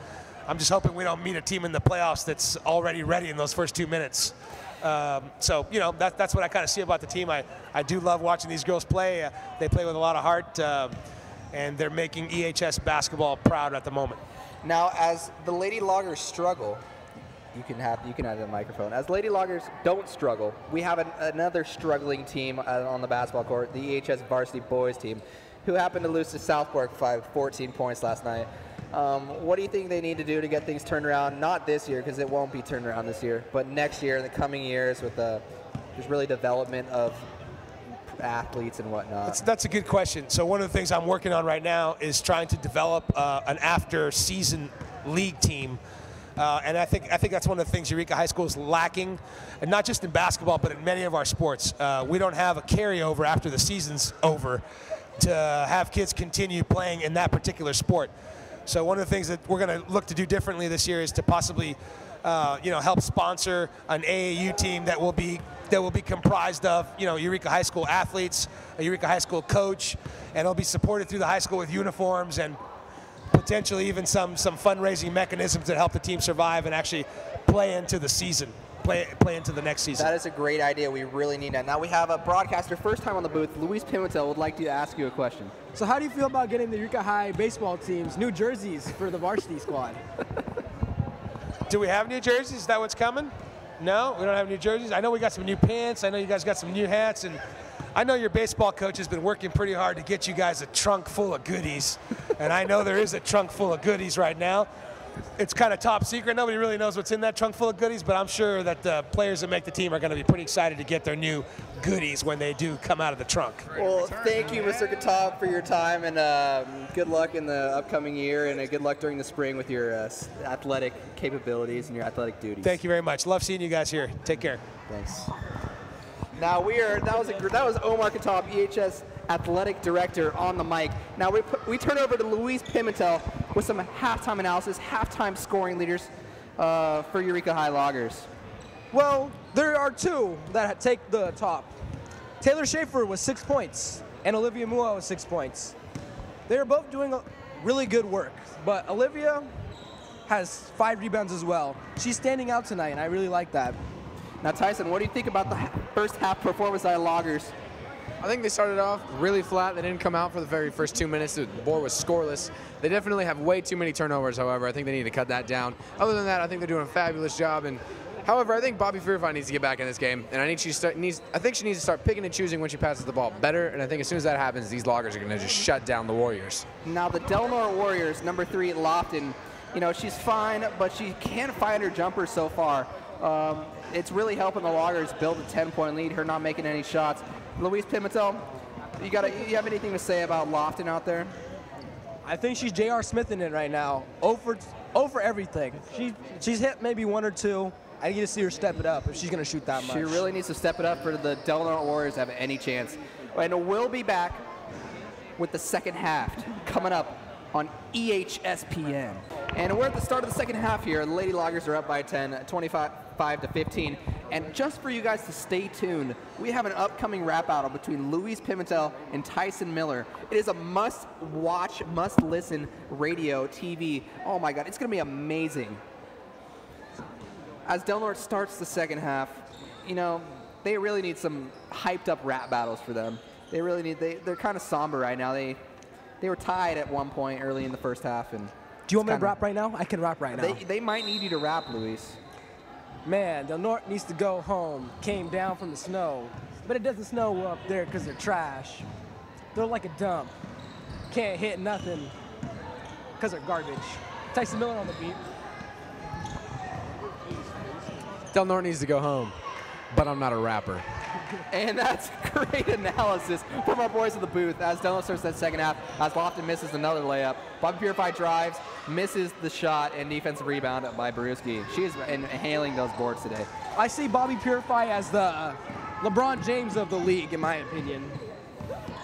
I'm just hoping we don't meet a team in the playoffs that's already ready in those first 2 minutes. So, you know, that's what I kind of see about the team. I do love watching these girls play. They play with a lot of heart, and they're making EHS basketball proud at the moment. Now, as the Lady Loggers struggle, you can have the microphone. As Lady Loggers don't struggle, we have another struggling team on the basketball court, the EHS varsity boys team, who happened to lose to Southwark by 14 points last night. What do you think they need to do to get things turned around? Not this year, because it won't be turned around this year, but next year, in the coming years, with just really development of athletes and whatnot? That's a good question. So one of the things I'm working on right now is trying to develop an after-season league team. And I think that's one of the things Eureka High School is lacking, and not just in basketball, but in many of our sports. We don't have a carryover after the season's over to have kids continue playing in that particular sport. So one of the things that we're going to look to do differently this year is to possibly, help sponsor an AAU team that will be comprised of, Eureka High School athletes, a Eureka High School coach, and it'll be supported through the high school with uniforms and potentially even some fundraising mechanisms that help the team survive and actually play into the season, play into the next season. That is a great idea. We really need that. Now we have a broadcaster, first time on the booth, Luis Pimentel, would like to ask you a question. So how do you feel about getting the Eureka High baseball teams new jerseys for the varsity squad? Do we have new jerseys? Is that what's coming? No, we don't have new jerseys. I know we got some new pants. I know you guys got some new hats, and I know your baseball coach has been working pretty hard to get you guys a trunk full of goodies, and I know there is a trunk full of goodies right now. It's kind of top secret. Nobody really knows what's in that trunk full of goodies, but I'm sure that the players that make the team are going to be pretty excited to get their new goodies when they do come out of the trunk. Well, thank you, Mr. Katab, for your time, and good luck in the upcoming year, and good luck during the spring with your athletic capabilities and your athletic duties. Thank you very much. Love seeing you guys here. Take care. Thanks. Now that was Omar Katab, EHS Athletic Director, on the mic. Now we turn over to Luis Pimentel with some halftime analysis, halftime scoring leaders for Eureka High Loggers. Well, there are two that take the top. Taylor Schaefer was 6 points, and Olivia Mua was 6 points. They are both doing really good work, but Olivia has 5 rebounds as well. She's standing out tonight, and I really like that. Now, Tyson, what do you think about the first half performance by the Loggers? I think they started off really flat. They didn't come out for the very first 2 minutes. The board was scoreless. They definitely have way too many turnovers, however. I think they need to cut that down. Other than that, I think they're doing a fabulous job. And however, I think Bobby Purify needs to get back in this game. And I think she needs to start picking and choosing when she passes the ball better. And I think as soon as that happens, these Loggers are going to just shut down the Warriors. Now, the Del Norte Warriors, number 3, Lofton, she's fine, but she can't find her jumper so far. It's really helping the Loggers build a 10-point lead, her not making any shots. Luis Pimentel, you have anything to say about Lofton out there? I think she's J.R. Smith in it right now. Over everything. She's hit maybe 1 or 2. I need to see her step it up if she's going to shoot that much. She really needs to step it up for the Del Norte Warriors to have any chance. And we'll be back with the second half coming up on EHSPN. And we're at the start of the second half here. The Lady Loggers are up by 10, 25-15. And just for you guys to stay tuned, we have an upcoming rap battle between Luis Pimentel and Tyson Miller. It is a must-watch, must-listen radio, TV. Oh my God, it's going to be amazing. As Del Norte starts the second half, they really need some hyped-up rap battles for them. They really need. They're kind of somber right now. They were tied at one point early in the first half, and do you want me to rap right now? I can rap right now. They might need you to rap, Luis. Man, Del Norte needs to go home. Came down from the snow, but it doesn't snow up there because they're trash. They're like a dump. Can't hit nothing because they're garbage. Tyson Miller on the beat. Del Norte needs to go home, but I'm not a rapper. And that's great analysis from our boys at the booth as Del Norte starts that second half, as Lofton misses another layup. Bobby Purify drives, misses the shot, and defensive rebound by Baruski. She is inhaling those boards today. I see Bobby Purify as the LeBron James of the league, in my opinion.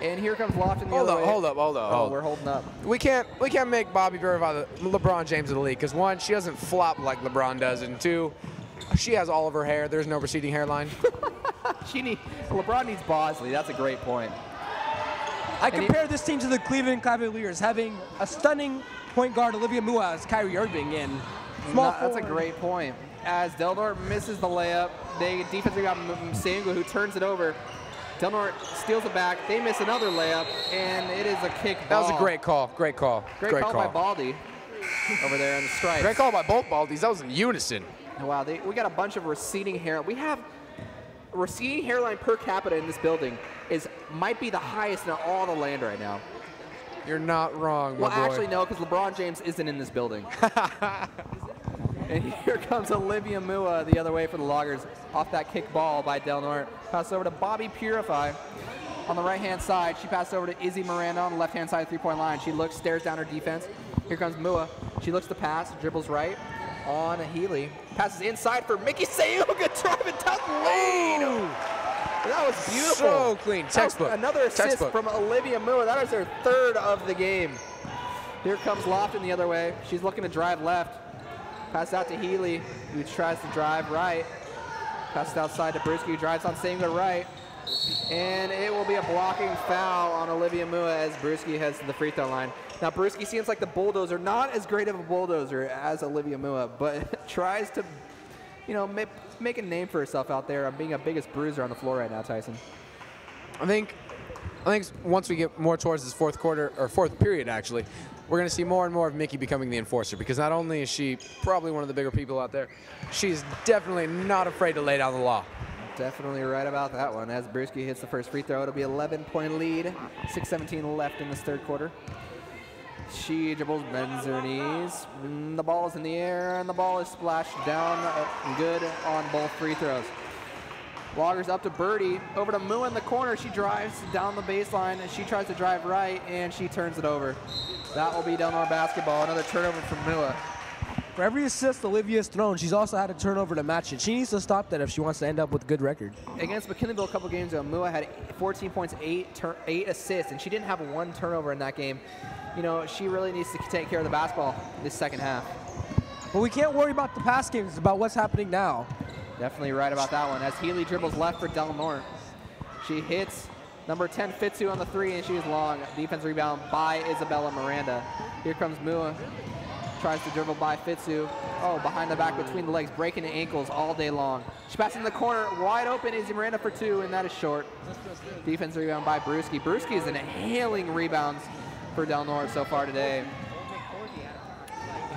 And here comes Lofton the other way. Hold up. Oh, we're holding up. We can't make Bobby Purify the LeBron James of the league because 1, she doesn't flop like LeBron does, and 2, she has all of her hair. There's no receding hairline. LeBron needs Bosley. That's a great point. I compare this team to the Cleveland Cavaliers, having a stunning point guard, Olivia Mua, as Kyrie Irving in. That's a great point. As Del Norte misses the layup, they defensively got Msangu, who turns it over. Del Norte steals it back. They miss another layup, and it is a kick ball. That was a great call. Great call. Great call by Baldy over there on the strike. Great call by both Baldys. That was in unison. Wow, we got a bunch of receding hair. We have receding hairline per capita in this building might be the highest in all the land right now. You're not wrong, my boy. Well, actually, no, because LeBron James isn't in this building. And here comes Olivia Mua the other way for the Loggers off that kick ball by Del Norte. Pass over to Bobby Purify. on the right-hand side. She passes over to Izzy Miranda on the left-hand side of the three-point line. She looks, stares down her defense. Here comes Mua. She looks to pass, dribbles right on Healy. Passes inside for Mickey Sayuga, driving down the lane. Ooh. That was beautiful. So clean. Textbook. Another assist Textbook. from Olivia Mua. That is her third of the game. Here comes Lofton the other way. She's looking to drive left. Pass out to Healy, who tries to drive right. Passes outside to Brewski, who drives on Sayuga right. And it will be a blocking foul on Olivia Mua as Brewski heads to the free throw line. Now, Brewski seems like the bulldozer, not as great of a bulldozer as Olivia Mua, but tries to, you know, make a name for herself out there on being a biggest bruiser on the floor right now, Tyson. I think once we get more towards this fourth quarter, or fourth period actually, we're going to see more and more of Mickey becoming the enforcer, because not only is she probably one of the bigger people out there, she's definitely not afraid to lay down the law. Definitely right about that one. As Brewski hits the first free throw, it'll be 11-point lead. 6:17 left in this third quarter. She dribbles, bends her knees. The ball is in the air, and the ball is splashed down good on both free throws. Loggers up to Birdie, over to Mua in the corner. She drives down the baseline, and she tries to drive right, and she turns it over. That will be Del Norte basketball. Another turnover from Mua. For every assist Olivia's thrown, she's also had a turnover to match it. She needs to stop that if she wants to end up with a good record. Against McKinleyville a couple games ago, Mua had 14 points, 8 assists, and she didn't have one turnover in that game. You know, she really needs to take care of the basketball this second half. But we can't worry about the past games. It's about what's happening now. Definitely right about that one. As Healy dribbles left for Del Norte. She hits number 10, Fitzu on the three, and she is long. Defense rebound by Isabella Miranda. Here comes Mua. Tries to dribble by Fitzu. Oh, behind the back, between the legs, breaking the ankles all day long. She passes in the corner, wide open, Izzy Miranda for two, and that is short. Defense rebound by Brewski. Brewski is inhaling rebounds for Del Norte so far today.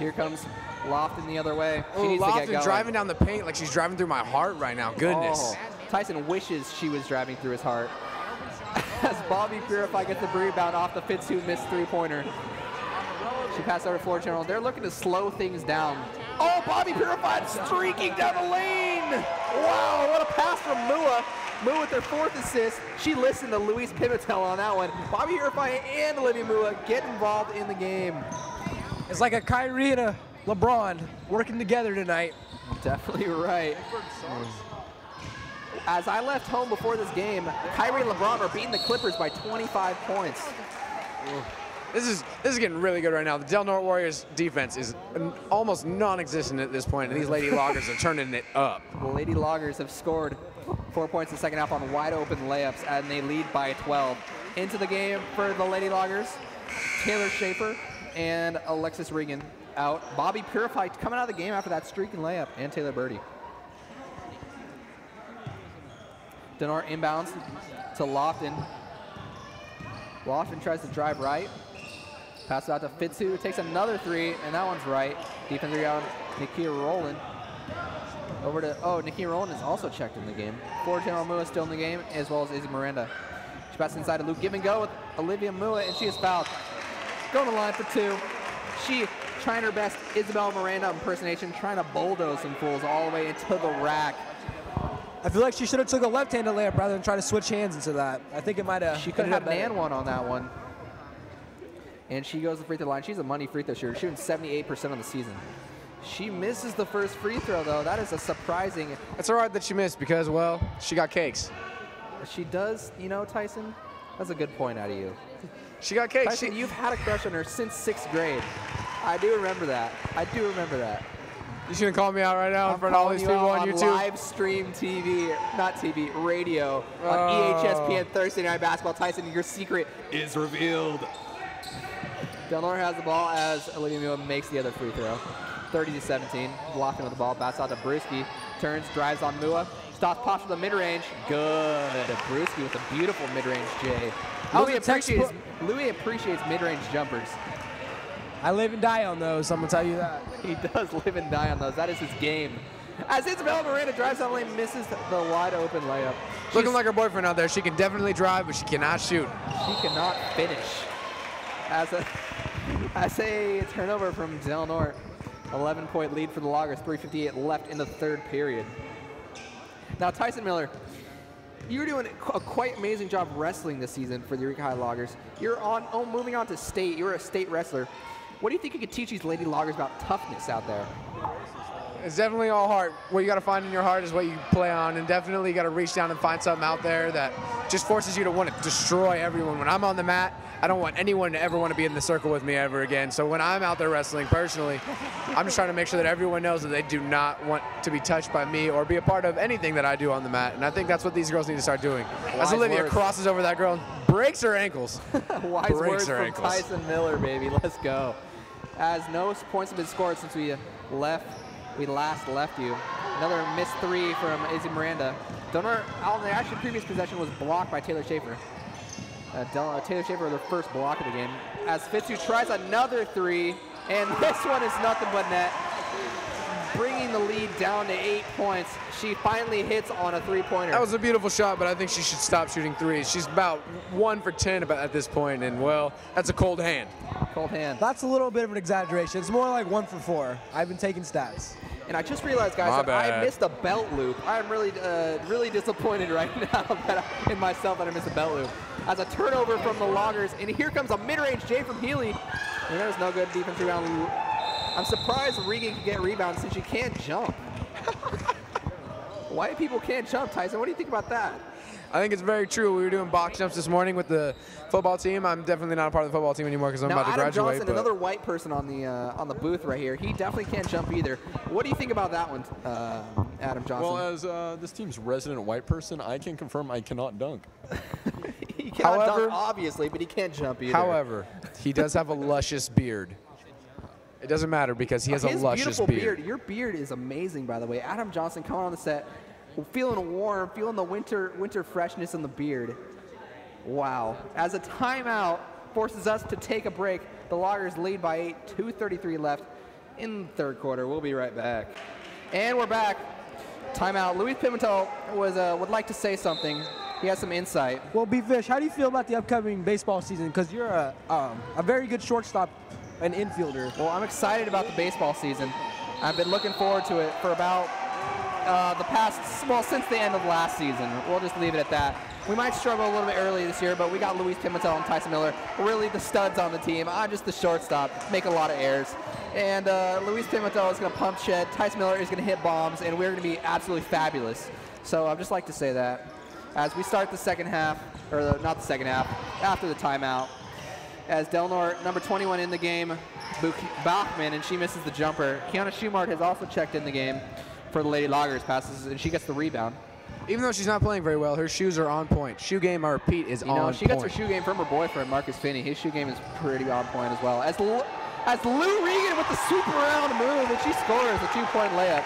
Here comes Lofton the other way. She needs to get going. Driving down the paint like she's driving through my heart right now. Goodness. Oh, Tyson wishes she was driving through his heart. As Bobby Purify gets the rebound off the Fitzu missed three-pointer. She passed over to Floor General. They're looking to slow things down. Oh, Bobby Purify streaking down the lane. Wow, what a pass from Mua. Mua with their fourth assist. She listened to Luis Pimentel on that one. Bobby Purify and Olivia Mua get involved in the game. It's like a Kyrie and a LeBron working together tonight. Definitely right. As I left home before this game, Kyrie and LeBron are beating the Clippers by 25 points. This is getting really good right now. The Del Norte Warriors defense is almost non-existent at this point, and these Lady Loggers are turning it up. The Lady Loggers have scored 4 points in the second half on wide open layups, and they lead by 12. Into the game for the Lady Loggers, Taylor Schaefer and Alexis Regan out. Bobby Purify coming out of the game after that streaking layup, and Taylor Birdie. Del Norte inbounds to Lofton. Lofton tries to drive right. Pass it out to Fitzu, takes another three, and that one's right. Defense rebound, Nakia Rowland. Over to, Nakia Rowland is also checked in the game. Floor General Mua still in the game, as well as Izzy Miranda. She passes inside to Luke, give and go with Olivia Mua, and she is fouled. Going to the line for two. She trying her best Isabel Miranda impersonation, trying to bulldoze some fools all the way into the rack. I feel like she should have took a left-handed layup rather than try to switch hands into that. I think it might have. She could have Nan one on that one. And she goes to the free throw line. She's a money free throw shooter, shooting 78% on the season. She misses the first free throw, though. That is a surprising. It's all right that she missed because, well, she got cakes. She does, you know, Tyson, that's a good point out of you. She got cakes. Tyson, you've had a crush on her since 6th grade. I do remember that. I do remember that. You shouldn't call me out right now in front of all these people on YouTube. Live stream TV, not TV, radio on EHSPN Thursday Night Basketball. Tyson, your secret is revealed. Del Norte has the ball as Olivia Mua makes the other free throw. 30-17. Blocking with the ball. Pass out to Brewski. Turns, drives on Mua. Stops, pops with the mid-range. Good. Brewski with a beautiful mid-range J. Louis appreciates mid-range jumpers. I live and die on those, I'm going to tell you that. He does live and die on those. That is his game. As Isabella Miranda drives down the lane, misses the wide open layup. Looking like her boyfriend out there. She can definitely drive, but she cannot shoot. She cannot finish. As a turnover from Del Norte. 11-point lead for the Loggers. 3:58 left in the third period. Now, Tyson Miller, You're doing a quite amazing job wrestling this season for the Eureka High Loggers. You're moving on to state. You're a state wrestler. What do you think you could teach these Lady Loggers about toughness out there? It's definitely all heart. What you got to find in your heart is what you play on, and definitely you got to reach down and find something out there that just forces you to want to destroy everyone. When I'm on the mat, I don't want anyone to ever want to be in the circle with me ever again. So when I'm out there wrestling personally, I'm just trying to make sure that everyone knows that they do not want to be touched by me or be a part of anything that I do on the mat. And I think that's what these girls need to start doing. As Olivia crosses over that girl and breaks her ankles. Wise words from Tyson Miller, baby. Let's go. As no points have been scored since we last left you. Another missed 3 from Izzy Miranda. Donor, on the actually previous possession, was blocked by Taylor Schaefer. Taylor Schaefer with her first block of the game. As Fitzu tries another 3, and this one is nothing but net. Bringing the lead down to 8 points. She finally hits on a 3-pointer. That was a beautiful shot, but I think she should stop shooting threes. She's about 1 for 10 at this point, and well, that's a cold hand. Cold hand. That's a little bit of an exaggeration. It's more like 1 for 4. I've been taking stats. And I just realized, guys, that I missed a belt loop. I'm really disappointed right now in myself that I missed a belt loop. As a turnover from the Loggers, and here comes a mid-range J from Healy. And there's no good defense rebound. I'm surprised Regan can get rebounds since she can't jump. White people can't jump, Tyson. What do you think about that? I think it's very true. We were doing box jumps this morning with the football team. I'm definitely not a part of the football team anymore because I'm about to graduate. Adam Johnson, another white person on the booth right here. He definitely can't jump either. What do you think about that one, Adam Johnson? Well, as this team's resident white person, I can confirm I cannot dunk. He cannot dunk, obviously, but he can't jump either. However, he does have a luscious beard. It doesn't matter because he has a luscious beard. Your beard is amazing, by the way. Adam Johnson coming on the set, feeling warm, feeling the winter freshness in the beard. Wow. As a timeout forces us to take a break, the Loggers lead by 8, 2:33 left in the third quarter. We'll be right back. And we're back. Timeout. Luis Pimentel would like to say something. He has some insight. Well, B-Fish, how do you feel about the upcoming baseball season? Because you're a very good shortstop and infielder. Well, I'm excited about the baseball season. I've been looking forward to it for about since the end of last season. We'll just leave it at that. We might struggle a little bit early this year, but we got Luis Pimentel and Tyson Miller, really the studs on the team. I'm just the shortstop, make a lot of errors. And Luis Pimentel is going to pump shed, Tyson Miller is going to hit bombs, and we're going to be absolutely fabulous. So I'd just like to say that. As we start the second half, or not the second half, after the timeout, as Del Norte, number 21 in the game, Bachman, and she misses the jumper. Kiana Schumart has also checked in the game for the Lady Loggers, passes, and she gets the rebound. Even though she's not playing very well, her shoes are on point. Shoe game, I repeat, is on point. She gets her shoe game from her boyfriend, Marcus Finney. His shoe game is pretty on point as well. As Lou Regan with the swoop around move, and she scores a 2-point layup.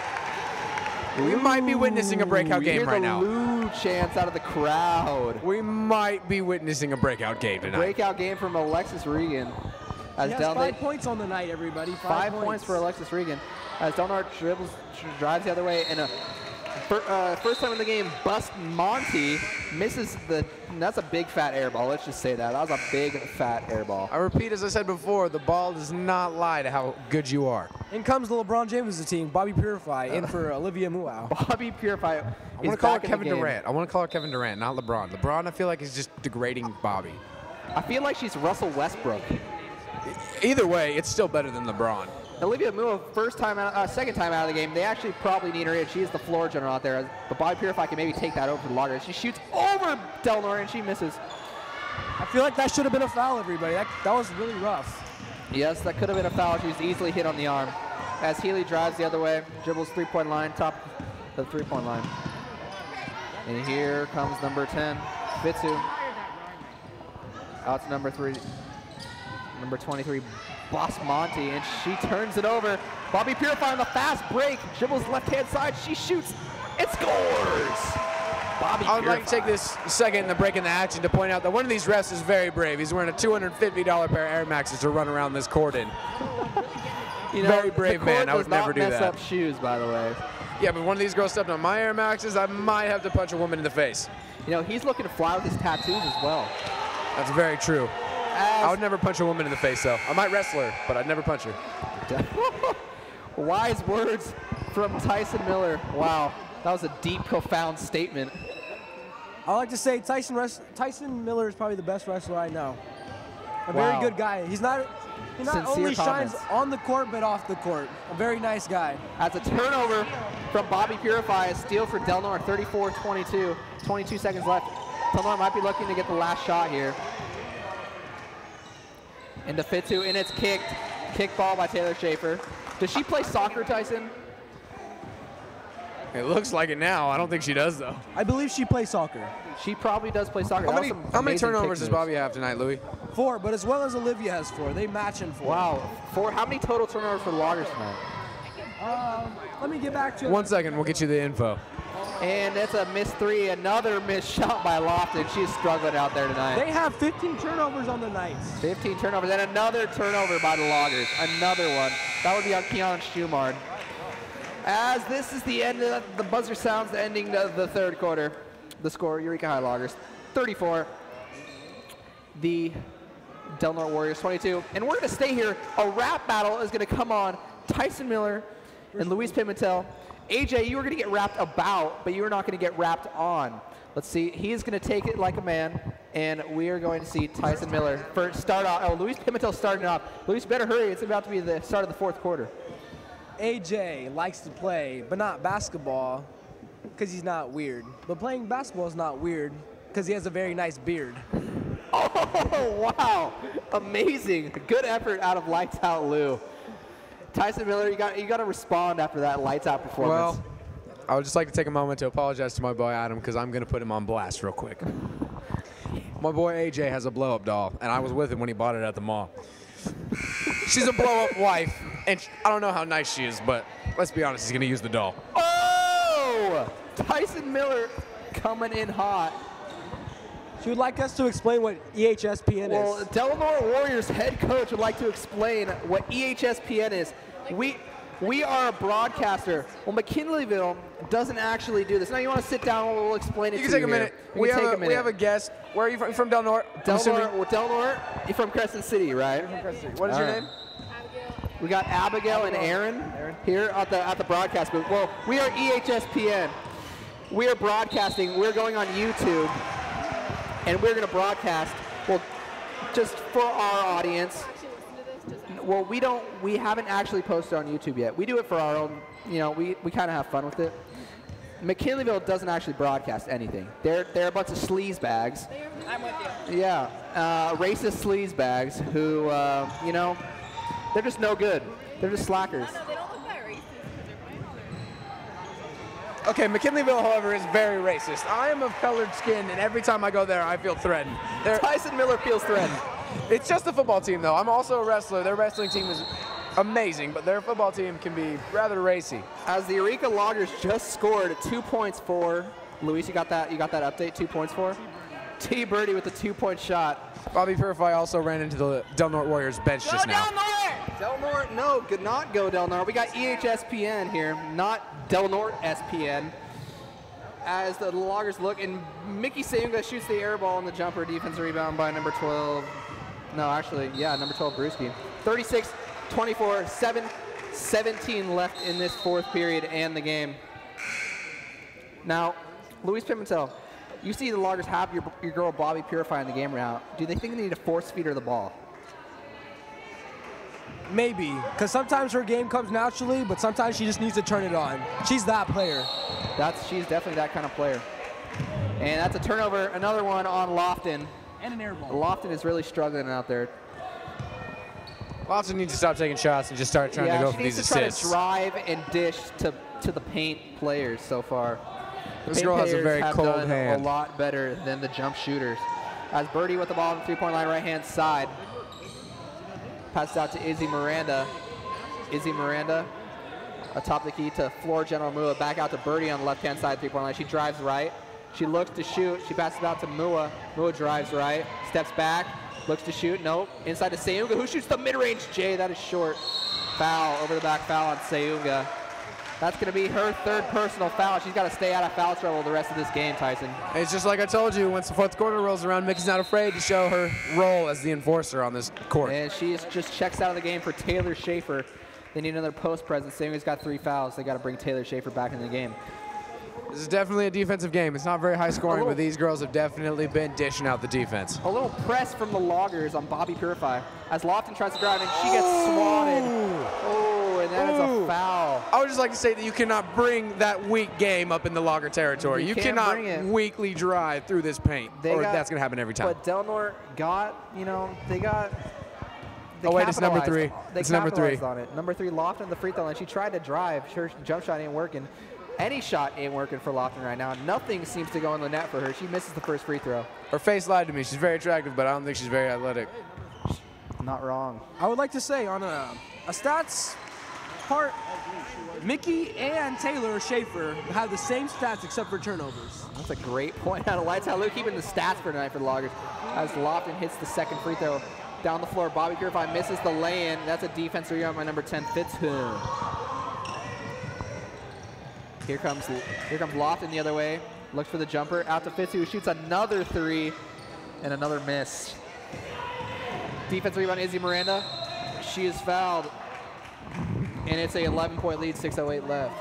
We might be witnessing a breakout game right now. Lou chants out of the crowd. We might be witnessing a breakout game tonight. Breakout game from Alexis Regan. She has 5 points on the night, everybody. 5 points for Alexis Regan. As Del Norte drives the other way, and first time in the game, Bust Monty misses that's a big fat air ball. Let's just say that. That was a big fat air ball. I repeat, as I said before, the ball does not lie to how good you are. In comes the LeBron James' team, Bobby Purify, in for Olivia Muau. Bobby Purify. I want to call her Kevin Durant. I want to call her Kevin Durant, not LeBron. LeBron, I feel like, is just degrading Bobby. I feel like she's Russell Westbrook. Either way, it's still better than LeBron. Olivia Muau, second time out of the game. They actually probably need her in. She is the floor general out there. But Bobby Purify can maybe take that over for the Loggers. She shoots over Del Norte, and she misses. I feel like that should have been a foul, everybody. That was really rough. Yes, that could have been a foul. She was easily hit on the arm. As Healy drives the other way, dribbles three-point line, top of the three-point line. And here comes number 10, Fitzu. Out to number 23, Boss Monty, and she turns it over. Bobby Purify on the fast break, dribbles left-hand side, she shoots, and scores! Bobby I would like to take this second in the break in the action to point out that one of these refs is very brave. He's wearing a $250 pair of Air Maxes to run around this court in. Very brave man. I would never do that. Mess up shoes, by the way. Yeah, but one of these girls stepped on my Air Maxes, I might have to punch a woman in the face. You know, he's looking to fly with his tattoos as well. That's very true. I would never punch a woman in the face, though. I might wrestle her, but I'd never punch her. Wise words from Tyson Miller. Wow, that was a deep, profound statement. I like to say Tyson Miller is probably the best wrestler I know. A Wow. very good guy. He not only shines comments. on the court, but off the court. A very nice guy. As a turnover from Bobby Purify, a steal for Del Norte, 34-22. 22 seconds left. Del Norte might be looking to get the last shot here. Into Fitu, and it's kicked. Kick ball by Taylor Schaefer. Does she play soccer, Tyson? It looks like it now. I don't think she does, though. I believe she plays soccer. She probably does play soccer. How many turnovers does Bobby have tonight, Louis? 4, but as well as Olivia has 4. They match in 4. Wow. How many total turnovers for the Loggers tonight? Let me get back to it. 1 second, we'll get you the info. And that's a missed 3. Another missed shot by Lofton. She's struggling out there tonight. They have 15 turnovers on the night. 15 turnovers, and another turnover by the Loggers. Another one. That would be on Keon Schumard. As this is the end of the buzzer sounds, the ending of the third quarter. The score, Eureka High Loggers 34. The Del Norte Warriors 22. And we're going to stay here. A rap battle is going to come on. Tyson Miller and Luis Pimentel. AJ, you were going to get rapped about, but you were not going to get rapped on. Let's see. He's going to take it like a man, and we are going to see Tyson Miller start off. Oh, Luis Pimentel starting off. Luis, better hurry. It's about to be the start of the fourth quarter. AJ likes to play, but not basketball, because he's not weird. But playing basketball is not weird, because he has a very nice beard. Oh, wow. Amazing. Good effort out of Lights Out Lou. Tyson Miller, you got to respond after that Lights Out performance. Well, I would just like to take a moment to apologize to my boy Adam, because I'm going to put him on blast real quick. My boy AJ has a blow-up doll, and I was with him when he bought it at the mall. She's a blow-up wife, and I don't know how nice she is, but let's be honest, he's going to use the doll. Oh! Tyson Miller coming in hot. She would like us to explain what EHSPN Well, is. Del Norte Warriors head coach would like to explain what EHSPN is. We are a broadcaster. Well, McKinleyville doesn't actually do this. Now, you want to sit down, we'll explain it to you. You can take a minute. We have a guest. Where are you from? From Del Norte? Del Norte, you're from Crescent City, right? What is your name? We got Abigail and Aaron here at the broadcast booth. Well, we are EHSPN. We are broadcasting. We're going on YouTube, and we're going to broadcast. Well, just for our audience. Well, we haven't actually posted on YouTube yet. We do it for our own, we kind of have fun with it. McKinleyville doesn't actually broadcast anything. They're a bunch of sleaze bags. I'm with you. Yeah, racist sleaze bags who, they're just no good. They're just slackers. No, they don't look that racist. They're playing all their Okay, McKinleyville, however, is very racist. I am of colored skin, and every time I go there, I feel threatened. Tyson Miller feels threatened. It's just a football team, though. I'm also a wrestler. Their wrestling team is amazing, but their football team can be rather racy. As the Eureka Loggers just scored 2 points for Luis, you got that update? 2 points for T. Birdie with the 2-point shot. Bobby Purify also ran into the Del Norte Warriors bench just now. Del Norte, no, could not go Del Norte. We got EHSPN here, not Del Norte SPN. As the Loggers look, and Mickey Sayunga shoots the air ball on the jumper. Defensive rebound by number 12. No, actually, yeah, number 12, Brewski. 36-24, 7:17 left in this fourth period and the game. Now, Luis Pimentel, you see the Loggers have your girl Bobby Purify in the game right now. Do they think they need to force feed her the ball? Maybe, because sometimes her game comes naturally, but sometimes she just needs to turn it on. She's that player. She's definitely that kind of player. And that's a turnover, another one on Lofton. And an air ball. Lofton is really struggling out there. Lofton needs to stop taking shots and just start trying to go for these assists. She needs to try to drive and dish to the paint players so far. This girl has a very cold hand. A lot better than the jump shooters. As Birdie with the ball on the three-point line, right-hand side. Passes out to Izzy Miranda. Izzy Miranda atop the key to floor General Mua. Back out to Birdie on the left-hand side three-point line. She drives right. She looks to shoot. She passes it out to Mua. Mua drives right. Steps back. Looks to shoot. Nope. Inside to Sayunga, who shoots the mid-range J. That is short. Foul. Over the back foul on Sayunga. That's going to be her third personal foul. She's got to stay out of foul trouble the rest of this game, Tyson. It's just like I told you, once the fourth quarter rolls around, Mickey's not afraid to show her role as the enforcer on this court. And she just checks out of the game for Taylor Schaefer. They need another post presence. Sayunga's got 3 fouls. They got to bring Taylor Schaefer back in the game. This is definitely a defensive game. It's not very high scoring, but these girls have definitely been dishing out the defense. A little press from the Loggers on Bobby Purify as Lofton tries to drive and she gets swatted. Oh, and that is a foul. I would just like to say that you cannot bring that weak game up in the Logger territory. You cannot weakly drive through this paint, that's going to happen every time. But Del Norte got, they got. Oh wait, it's number 3. It's number 3. On it. Number 3, Lofton on the free throw line. She tried to drive. Her jump shot ain't working. Any shot ain't working for Lofton right now. Nothing seems to go in the net for her. She misses the first free throw. Her face lied to me. She's very attractive, but I don't think she's very athletic. Not wrong. I would like to say on a stats part, Mickey and Taylor Schaefer have the same stats except for turnovers. That's a great point out of Lights Out. Luke keeping the stats for tonight for the Loggers as Lofton hits the second free throw. Down the floor, Bobby Purify misses the lay-in. That's a defense rebound by number 10, Fitzhugh. Here comes Lofton the other way. Looks for the jumper, out to Fitzhugh, who shoots another 3 and another miss. Defense rebound, Izzy Miranda. She is fouled. And it's a 11-point lead, 6:08 left.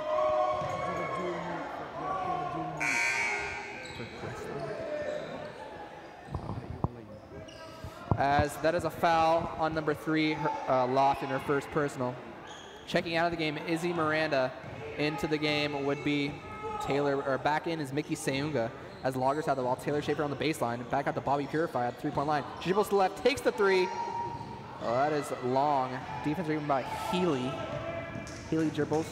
As that is a foul on number 3, Lofton, her first personal. Checking out of the game, Izzy Miranda. Into the game would be Taylor, or back in is Mickey Seunga. As Loggers have the ball, Taylor Schaefer on the baseline. Back out to Bobby Purify at the 3-point line. She dribbles to the left, takes the 3. Oh, that is long. Defense rebound by Healy. Healy dribbles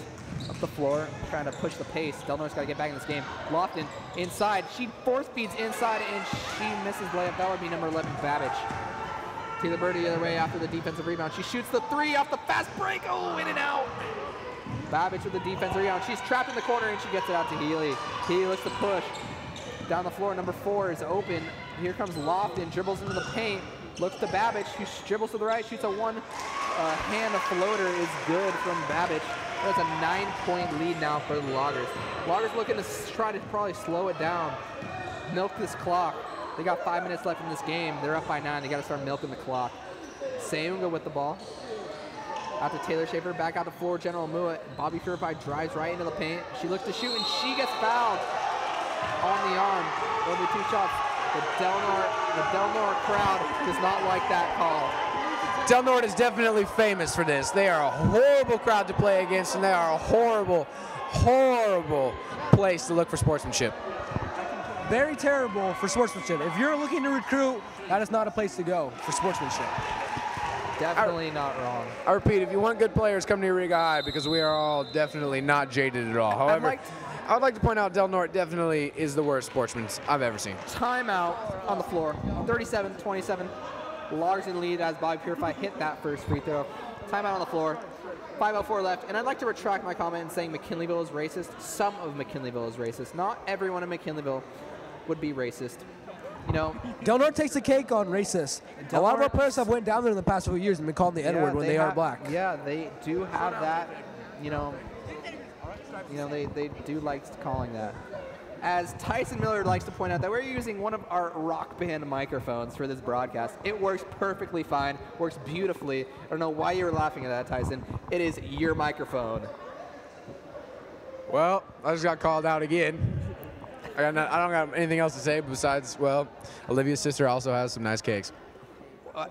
up the floor, trying to push the pace. Del Norte's got to get back in this game. Lofton inside. She force feeds inside, and she misses layup. That would be number 11, Babbage. Taylor Birdie the other way after the defensive rebound. She shoots the 3 off the fast break. Oh, in and out. Babbage with the defensive rebound. She's trapped in the corner, and she gets it out to Healy. Healy looks to push. Down the floor, number 4 is open. Here comes Lofton, dribbles into the paint. Looks to Babbage, who dribbles to the right, shoots a one-hand floater is good from Babbage. There's a 9-point lead now for the Loggers. Loggers looking to try to probably slow it down, milk this clock. They got 5 minutes left in this game. They're up by 9. They got to start milking the clock. Seunga with the ball. Out to Taylor Schaefer, back out to floor, General Mua. Bobby Purify drives right into the paint. She looks to shoot, and she gets fouled on the arm. There'll be 2 shots. The Del Norte crowd does not like that call. Del Norte is definitely famous for this. They are a horrible crowd to play against, and they are a horrible, horrible place to look for sportsmanship. Very terrible for sportsmanship. If you're looking to recruit, that is not a place to go for sportsmanship. Definitely not wrong. I repeat, if you want good players, come to Eureka High, because we are all definitely not jaded at all. However, I would like to point out Del Norte definitely is the worst sportsman I've ever seen. Timeout on the floor. 37-27. Loggers in lead as Bobby Purify hit that first free throw. Timeout on the floor. 5:04 left. And I'd like to retract my comment in saying McKinleyville is racist. Some of McKinleyville is racist. Not everyone in McKinleyville would be racist. You know, Del Norte takes the cake on racist. A lot of our players have went down there in the past few years and been called the N-word when they are black. Yeah, they do have that, they do like calling that. As Tyson Miller likes to point out that we're using one of our Rock Band microphones for this broadcast. It works perfectly fine, works beautifully. I don't know why you were laughing at that, Tyson. It is your microphone. Well, I just got called out again. I don't got anything else to say besides, well, Olivia's sister also has some nice cakes.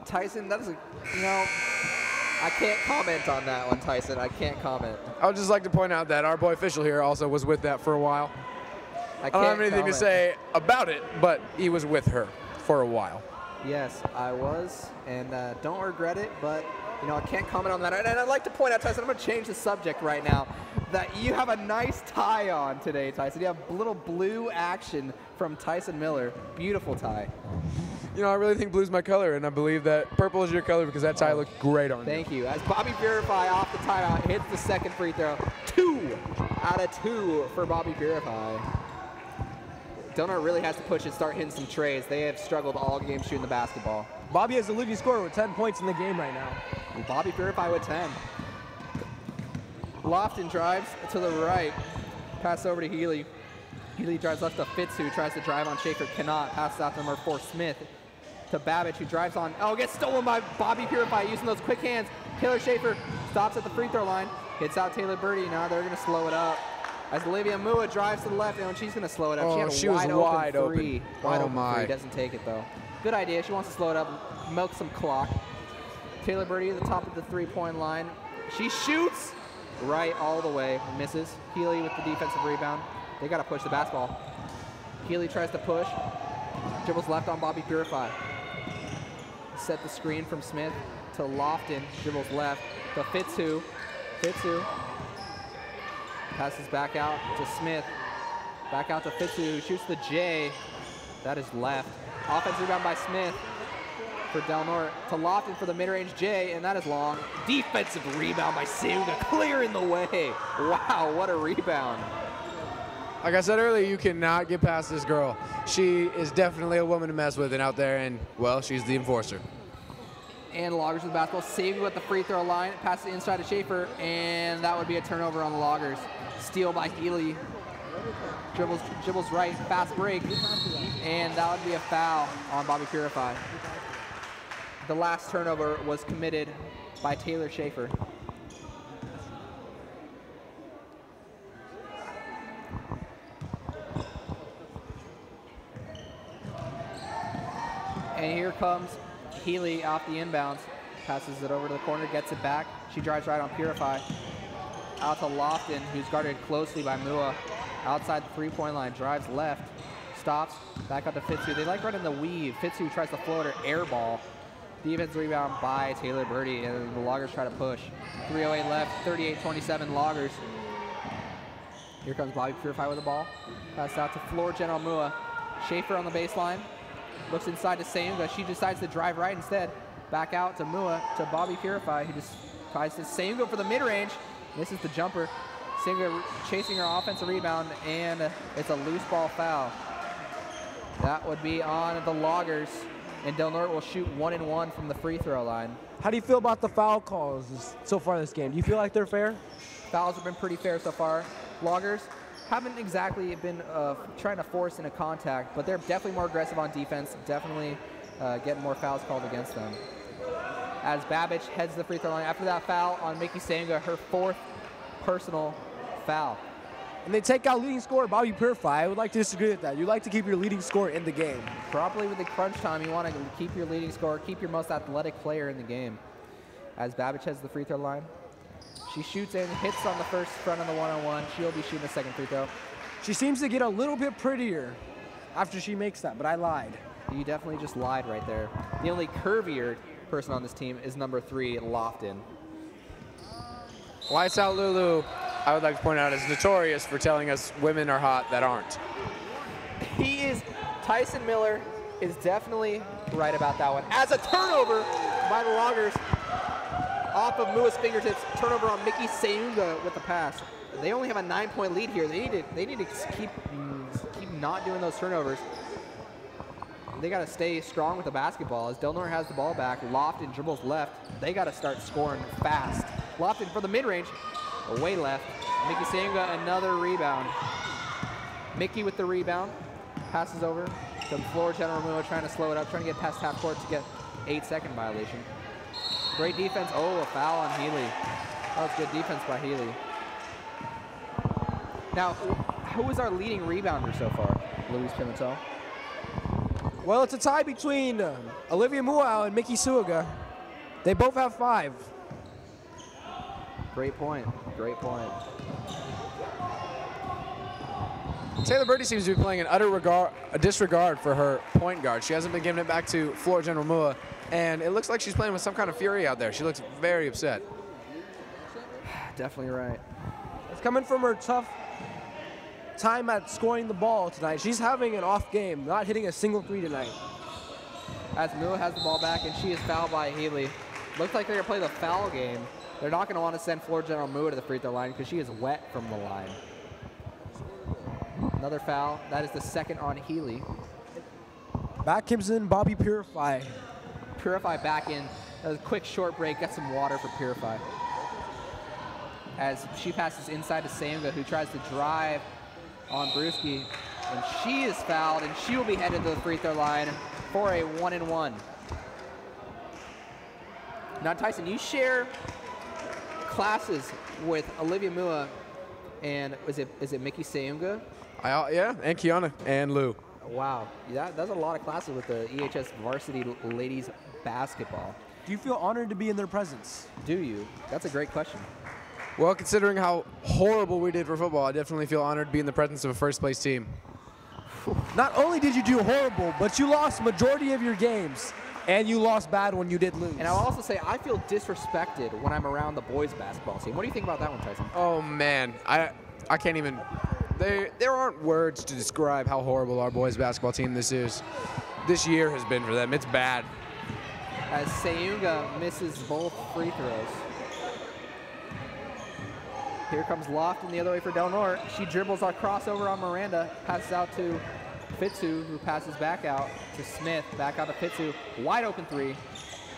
Tyson, that is I can't comment on that one, Tyson. I can't comment. I would just like to point out that our boy Fischel here also was with that for a while. I don't have anything to say about it, but he was with her for a while. Yes, I was, and don't regret it, but I can't comment on that. And I'd like to point out, Tyson, I'm going to change the subject right now, that you have a nice tie on today, Tyson. You have a little blue action from Tyson Miller. Beautiful tie. I really think blue's my color, and I believe that purple is your color because that tie looked great on you. Thank you. As Bobby Purify off the timeout hits the second free throw. 2 out of 2 for Bobby Purify. Del Norte really has to push and start hitting some trays. They have struggled all game shooting the basketball. Bobby has the leading scorer with 10 points in the game right now. And Bobby Purify with 10. Lofton drives to the right. Pass over to Healy. Healy drives left to Fitz, who tries to drive on Schaefer. Cannot. Pass out to number 4, Smith. To Babbage, who drives on. Oh, gets stolen by Bobby Purify using those quick hands. Taylor Schaefer stops at the free throw line. Hits out Taylor Birdie. Now they're going to slow it up. As Olivia Mua drives to the left, and she's going to slow it up. Oh, she had a wide open three. Wide Oh, open my. three. Doesn't take it, though. Good idea. She wants to slow it up, milk some clock. Taylor Birdie at the top of the three-point line. She shoots right all the way. Misses. Healy with the defensive rebound. They got to push the basketball. Healy tries to push. Dribbles left on Bobby Purify. Set the screen from Smith to Lofton. Dribbles left to Fitzu. Fitzu passes back out to Smith. Back out to Fitzu. Shoots the J. That is left. Offensive rebound by Smith for Del Norte to Lofton for the mid-range J, and that is long. Defensive rebound by Suga, clearing the way. Wow, what a rebound. Like I said earlier, you cannot get past this girl. She is definitely a woman to mess with and out there, and, well, she's the enforcer. And Loggers with the basketball, saving with the free throw line, passes inside to Schaefer, and that would be a turnover on the Loggers. Steal by Healy. Dribbles right, fast break, and that would be a foul on Bobby Purify. The last turnover was committed by Taylor Schaefer. And here comes Healy off the inbounds. Passes it over to the corner, gets it back. She drives right on Purify. Out to Lofton, who's guarded closely by Mua. Outside the three-point line, drives left, stops, back out to Fitzu. They like running the weave. Fitzu tries to float her air ball. Defense rebound by Taylor Birdie, and the Loggers try to push. 3:08 left, 38-27 Loggers. Here comes Bobby Purify with the ball. Pass out to floor general Mua. Schaefer on the baseline. Looks inside to Sayunga. She decides to drive right instead. Back out to Mua, to Bobby Purify, who just tries to Sayunga for the mid-range. Misses the jumper. Sayunga chasing her offensive rebound, and it's a loose ball foul. That would be on the Loggers, and Del Norte will shoot 1-1 from the free throw line. How do you feel about the foul calls so far this game? Do you feel like they're fair? Fouls have been pretty fair so far. Loggers haven't exactly been trying to force into contact, but they're definitely more aggressive on defense, definitely getting more fouls called against them. As Babbage heads to the free throw line after that foul on Mickey Sayunga, her 4th personal foul. And they take out leading scorer Bobby Purify. I would like to disagree with that. You like to keep your leading scorer in the game. Probably with the crunch time, you want to keep your leading scorer, keep your most athletic player in the game. As Babbage heads to the free throw line, she shoots and hits on the first front of the one-on-one. She'll be shooting the second free throw. She seems to get a little bit prettier after she makes that, but I lied. You definitely just lied right there. The only curvier person on this team is number 3, Lofton. Lights Out Lulu, I would like to point out, is notorious for telling us women are hot that aren't. Tyson Miller is definitely right about that one. As a turnover by the Loggers off of Mua's fingertips, turnover on Mickey Sayunga with the pass. They only have a 9-point lead here. They need to keep not doing those turnovers. They got to stay strong with the basketball. As Del Norte has the ball back, Lofton dribbles left. They got to start scoring fast. Lofton for the mid-range, away left. Mickey Sayunga, another rebound. Mickey with the rebound, passes over to the floor general Mua, trying to slow it up, trying to get past half court to get 8-second violation. Great defense. Oh, a foul on Healy. That was good defense by Healy. Now, who is our leading rebounder so far? Luis Pimentel. Well, it's a tie between Olivia Muau and Mickey Suga. They both have 5. Great point. Great point. Taylor Birdie seems to be playing an utter disregard for her point guard. She hasn't been giving it back to floor general Mua, and it looks like she's playing with some kind of fury out there. She looks very upset. Definitely right. It's coming from her tough time at scoring the ball tonight. She's having an off game, not hitting a single 3 tonight. As Mua has the ball back, and she is fouled by Healy. Looks like they're going to play the foul game. They're not going to want to send floor general Mua to the free throw line because she is wet from the line. Another foul. That is the second on Healy. Back comes in Bobby Purify. Purify back in. That was a quick short break. Got some water for Purify. As she passes inside to Sayunga, who tries to drive on Brewski. And she is fouled, and she will be headed to the free throw line for a 1-and-1. Now, Tyson, you share classes with Olivia Mua And is it Mickey Seunga? Yeah, and Kiana and Lou. Wow, that's a lot of classes with the EHS varsity ladies basketball. Do you feel honored to be in their presence? Do you? That's a great question. Well, considering how horrible we did for football, I definitely feel honored to be in the presence of a first-place team. Not only did you do horrible, but you lost majority of your games, and you lost bad when you did lose. And I'll also say I feel disrespected when I'm around the boys basketball team. What do you think about that one, Tyson? Oh man, I can't even. There aren't words to describe how horrible our boys basketball team this year has been for them. It's bad. As Seunga misses both free throws. Here comes Lofton the other way for Del Norte. She dribbles our crossover on Miranda, passes out to Fitzu, who passes back out to Smith, back out to Fitzu. Wide open three.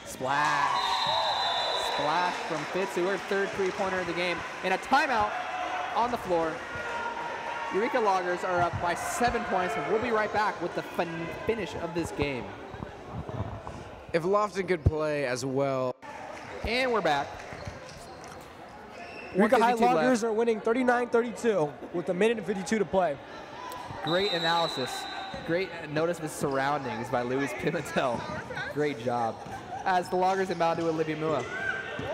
Splash. Splash from Fitzu, her third three-pointer of the game. And a timeout on the floor. Eureka Loggers are up by 7 points, and we'll be right back with the finish of this game. If Lofton could play as well. And we're back. Eureka High 1:52 Loggers left. are winning 39-32 with 1:52 to play. Great analysis. Great notice of his surroundings by Louis Pimentel. Great job. As the Loggers inbound to Olivia Mua.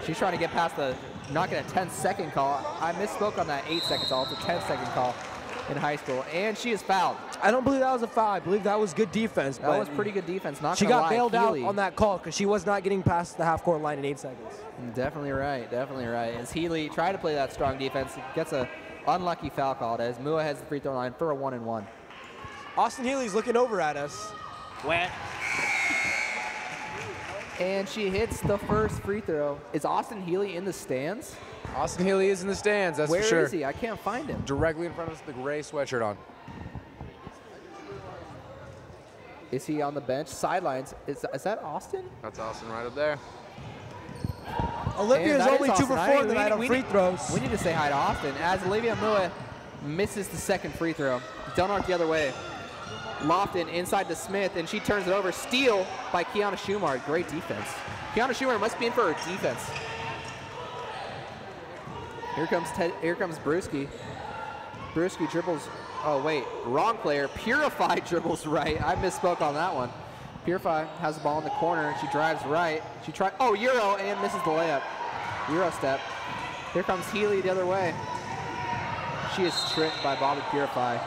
She's trying to get past the, not getting a 10-second call. I misspoke on that 8-second call. It's a 10-second call in high school. And she is fouled. I don't believe that was a foul. I believe that was good defense. That was pretty good defense. Not She gonna got lie, bailed out Healy. on that call because she was not getting past the half-court line in 8 seconds. Definitely right. Definitely right. As Healy tried to play that strong defense, gets a unlucky foul called as Mua heads the free throw line for a 1-and-1. Austin Healy's looking over at us. Wet. And she hits the first free throw. Is Austin Healy in the stands? Austin Healy is in the stands, that's Where for sure. is he? I can't find him. Directly in front of us with the gray sweatshirt on. Is he on the bench? Sidelines. Is that Austin? That's Austin right up there. Olivia And is that only 2 for 4 Austin. tonight on free throws. We need to say hi to Austin as Olivia Mua misses the second free throw. Del Norte the other way. Lofton inside to Smith, and she turns it over. Steal by Kiana Schumar. Great defense. Kiana Schumar must be in for her defense. Here comes Brewski. Brewski dribbles. Oh wait, wrong player. Purify dribbles right. I misspoke on that one. Purify has the ball in the corner. She drives right. She tried. Oh, Euro and misses the layup. Euro step. Here comes Healy the other way. She is stripped by Bobby Purify,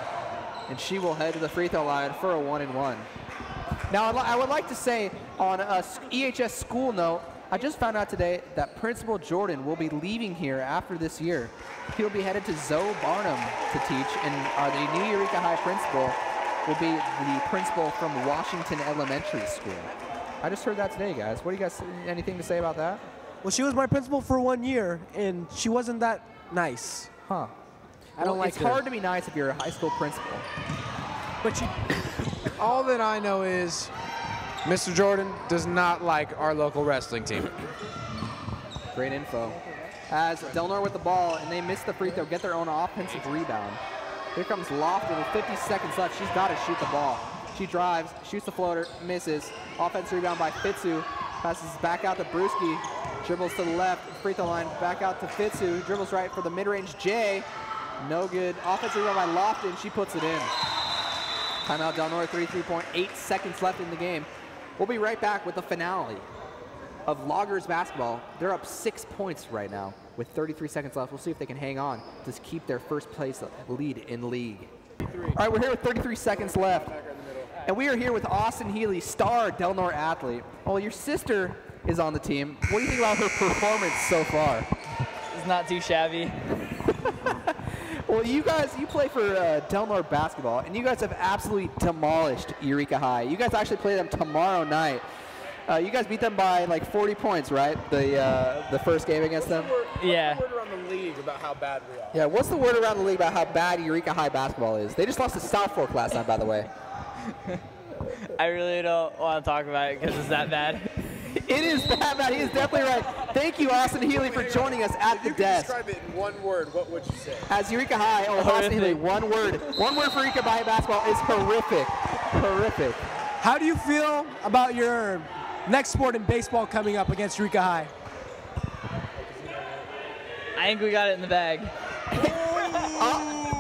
and she will head to the free throw line for a 1-and-1. Now, I would like to say on a EHS school note, I just found out today that Principal Jordan will be leaving here after this year. He'll be headed to Zoe Barnum to teach, and the new Eureka High principal will be the principal from Washington Elementary School. I just heard that today, guys. What do you guys, anything to say about that? Well, she was my principal for 1 year, and she wasn't that nice. Huh. I don't like It's her. hard to be nice if you're a high school principal. But she, All that I know is Mr. Jordan does not like our local wrestling team. Great info. As Del Norte with the ball, and they miss the free throw, get their own offensive rebound. Here comes Lofton with 50 seconds left. She's got to shoot the ball. She drives, shoots the floater, misses. Offensive rebound by Fitzu. Passes back out to Brewski. Dribbles to the left, free throw line, back out to Fitzu. Dribbles right for the mid-range J. No good. Offensive rebound by Lofton. She puts it in. Timeout Del Norte, 3.8 seconds left in the game. We'll be right back with the finale of Loggers basketball. They're up 6 points right now with 33 seconds left. We'll see if they can hang on to keep their first place lead in league. All right, we're here with 33 seconds left. And we are here with Austin Healy, star Del Norte athlete. Well, your sister is on the team. What do you think about her performance so far? It's not too shabby. Well, you play for Del Norte basketball, and you guys have absolutely demolished Eureka High. You guys actually play them tomorrow night. You guys beat them by like 40 points, right? The first game against them? Yeah. What's the word around the league about how bad we are? Yeah, what's the word around the league about how bad Eureka High basketball is? They just lost to South Fork last night, by the way. I really don't want to talk about it because it's that bad. It is that bad. He is definitely right. Thank you, Austin Healy, for joining us at the desk. Describe it in one word, what would you say? As Eureka High, Austin Healy, one word. One word for Eureka High basketball is horrific. Horrific. how do you feel about your next sport in baseball coming up against Eureka High? I think we got it in the bag.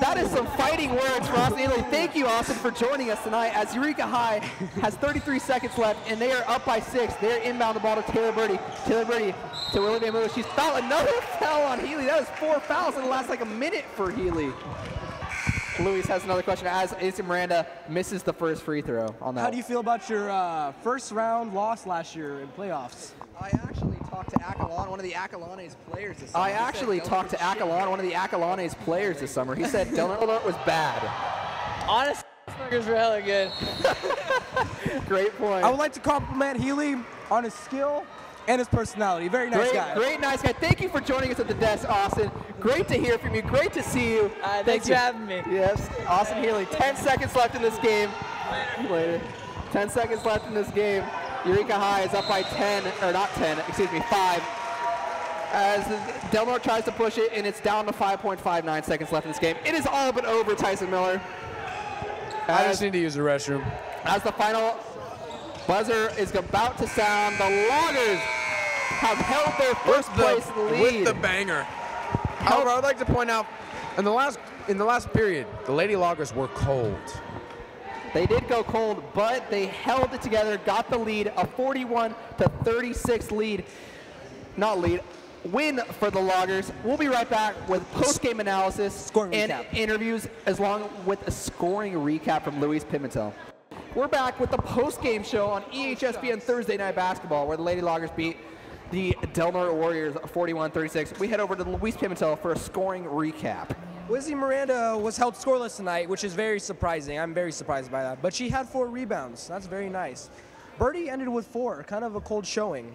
That is some fighting words for Austin Healy. Thank you, Austin, for joining us tonight as Eureka High has 33 seconds left, and they are up by 6. They're inbound the ball to Taylor Birdie. Taylor Birdie to Olivia Moore. She's fouled. Another foul on Healy. That is 4 fouls in the last like a minute for Healy. Luis has another question as Asa Miranda misses the first free throw on that. How do you feel about your first round loss last year in playoffs? I actually talked to Acalon, one of the Acalones players this summer. This summer. He said Del Norte was bad. Honestly, burgers were hella good. Great point. I would like to compliment Healy on his skill and his personality. Very nice guy. Great, nice guy. Thank you for joining us at the desk, Austin. Great to hear from you. Great to see you. Thanks for having me. Yes, Austin Healy. 10 seconds left in this game. Later. 10 seconds left in this game. Eureka High is up by 10, or not 10, excuse me, 5. As Del Norte tries to push it, and it's down to 5.59 seconds left in this game. It is all but over, Tyson Miller. I just need to use the restroom. As the final buzzer is about to sound, the Loggers have held their first place lead. With the banger. However, I would like to point out, in the last period, the Lady Loggers were cold. They did go cold, but they held it together, got the lead, a 41-36 win for the Loggers. We'll be right back with post-game analysis and interviews, as long with a scoring recap from Luis Pimentel. We're back with the post-game show on EHSPN Thursday Night Basketball, where the Lady Loggers beat the Del Norte Warriors 41-36. We head over to Luis Pimentel for a scoring recap. Asa Miranda was held scoreless tonight, which is very surprising. I'm very surprised by that. But she had 4 rebounds. That's very nice. Birdie ended with 4, kind of a cold showing.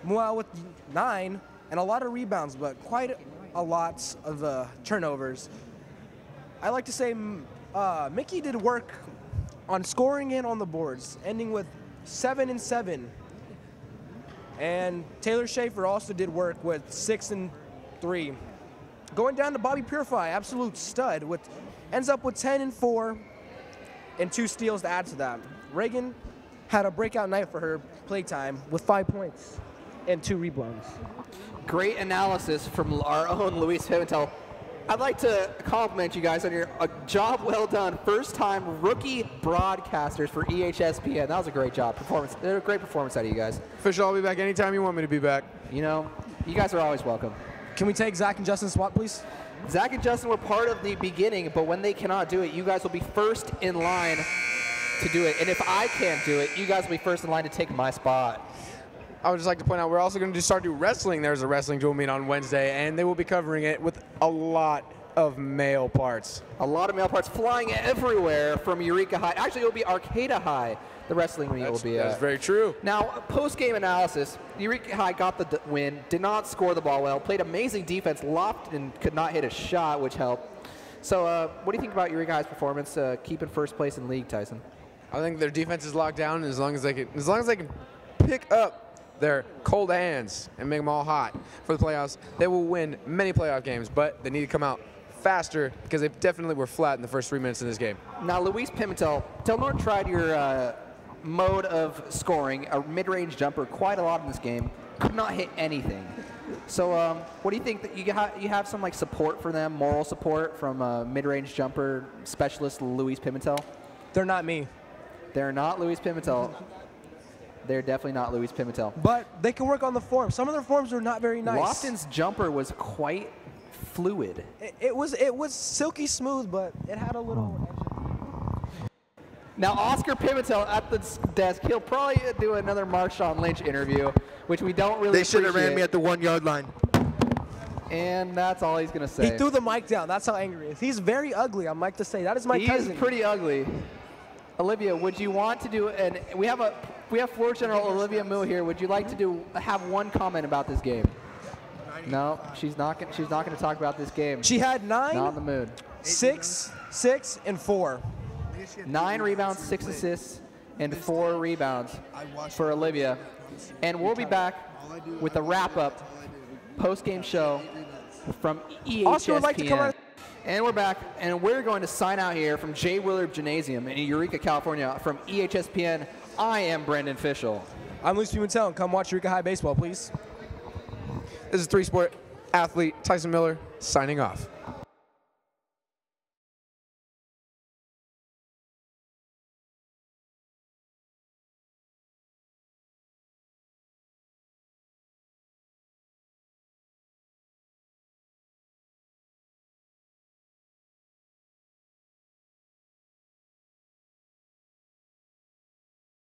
Mua with 9 and a lot of rebounds, but quite a lot of turnovers. I like to say Mickey did work on scoring and on the boards, ending with 7 and 7. And Taylor Schaefer also did work with 6 and 3. Going down to Bobby Purify, absolute stud, ends up with 10 and 4 and 2 steals to add to that. Reagan had a breakout night for her playtime with 5 points and 2 rebounds. Great analysis from our own Luis Pimentel. I'd like to compliment you guys on your job well done. First time rookie broadcasters for EHSPN. That was a great job. A great performance out of you guys. Fischel, I'll be back anytime you want me to be back. You know, you guys are always welcome. Can we take Zach and Justin's spot, please? Zach and Justin were part of the beginning, but when they cannot do it, you guys will be first in line to do it. And if I can't do it, you guys will be first in line to take my spot. I would just like to point out we're also going to start doing wrestling. There's a wrestling dual meet on Wednesday, and they will be covering it with a lot of male parts. A lot of male parts flying everywhere from Eureka High. Actually, it will be Arcata High. The wrestling meet will be. That's very true. Now, post-game analysis, Eureka High got the win, did not score the ball well, played amazing defense, lopped and could not hit a shot, which helped. So what do you think about Eureka High's performance, keeping first place in league, Tyson? I think their defense is locked down, and as long as they can pick up their cold hands and make them all hot for the playoffs, they will win many playoff games, but they need to come out faster because they definitely were flat in the first 3 minutes of this game. Now, Luis Pimentel, Del Norte tried your mode of scoring, a mid-range jumper, quite a lot in this game. Could not hit anything. So what do you think that you have some like support for them, moral support from mid-range jumper specialist Luis Pimentel? They're not me. They're not Luis Pimentel. They're definitely not Luis Pimentel. But they can work on the form. Some of their forms are not very nice. Lofton's jumper was quite fluid. It was silky smooth, but it had a little edge. Now, Oscar Pimentel at the desk, he'll probably do another Marshawn Lynch interview, which we don't really appreciate. They should have ran me at the 1 yard line. And that's all he's going to say. He threw the mic down. That's how angry he is. He's very ugly, I'm like to say. That is my cousin. He's pretty ugly. Olivia, would you want to do, and we have Floor General Olivia Moo here. Would you like to have one comment about this game? No, she's not going to talk about this game. She had 9, not in the mood. 6, and 4. 9 rebounds, 6 assists, and 4 rebounds for Olivia. And we'll be back with a wrap-up post-game show from EHSPN. Oscar would like to come out. And we're back, and we're going to sign out here from J. Willard Gymnasium in Eureka, California. From EHSPN, I am Brendon Fischel. I'm Luis Pimentel, and come watch Eureka High baseball, please. This is 3-sport athlete Tyson Miller signing off.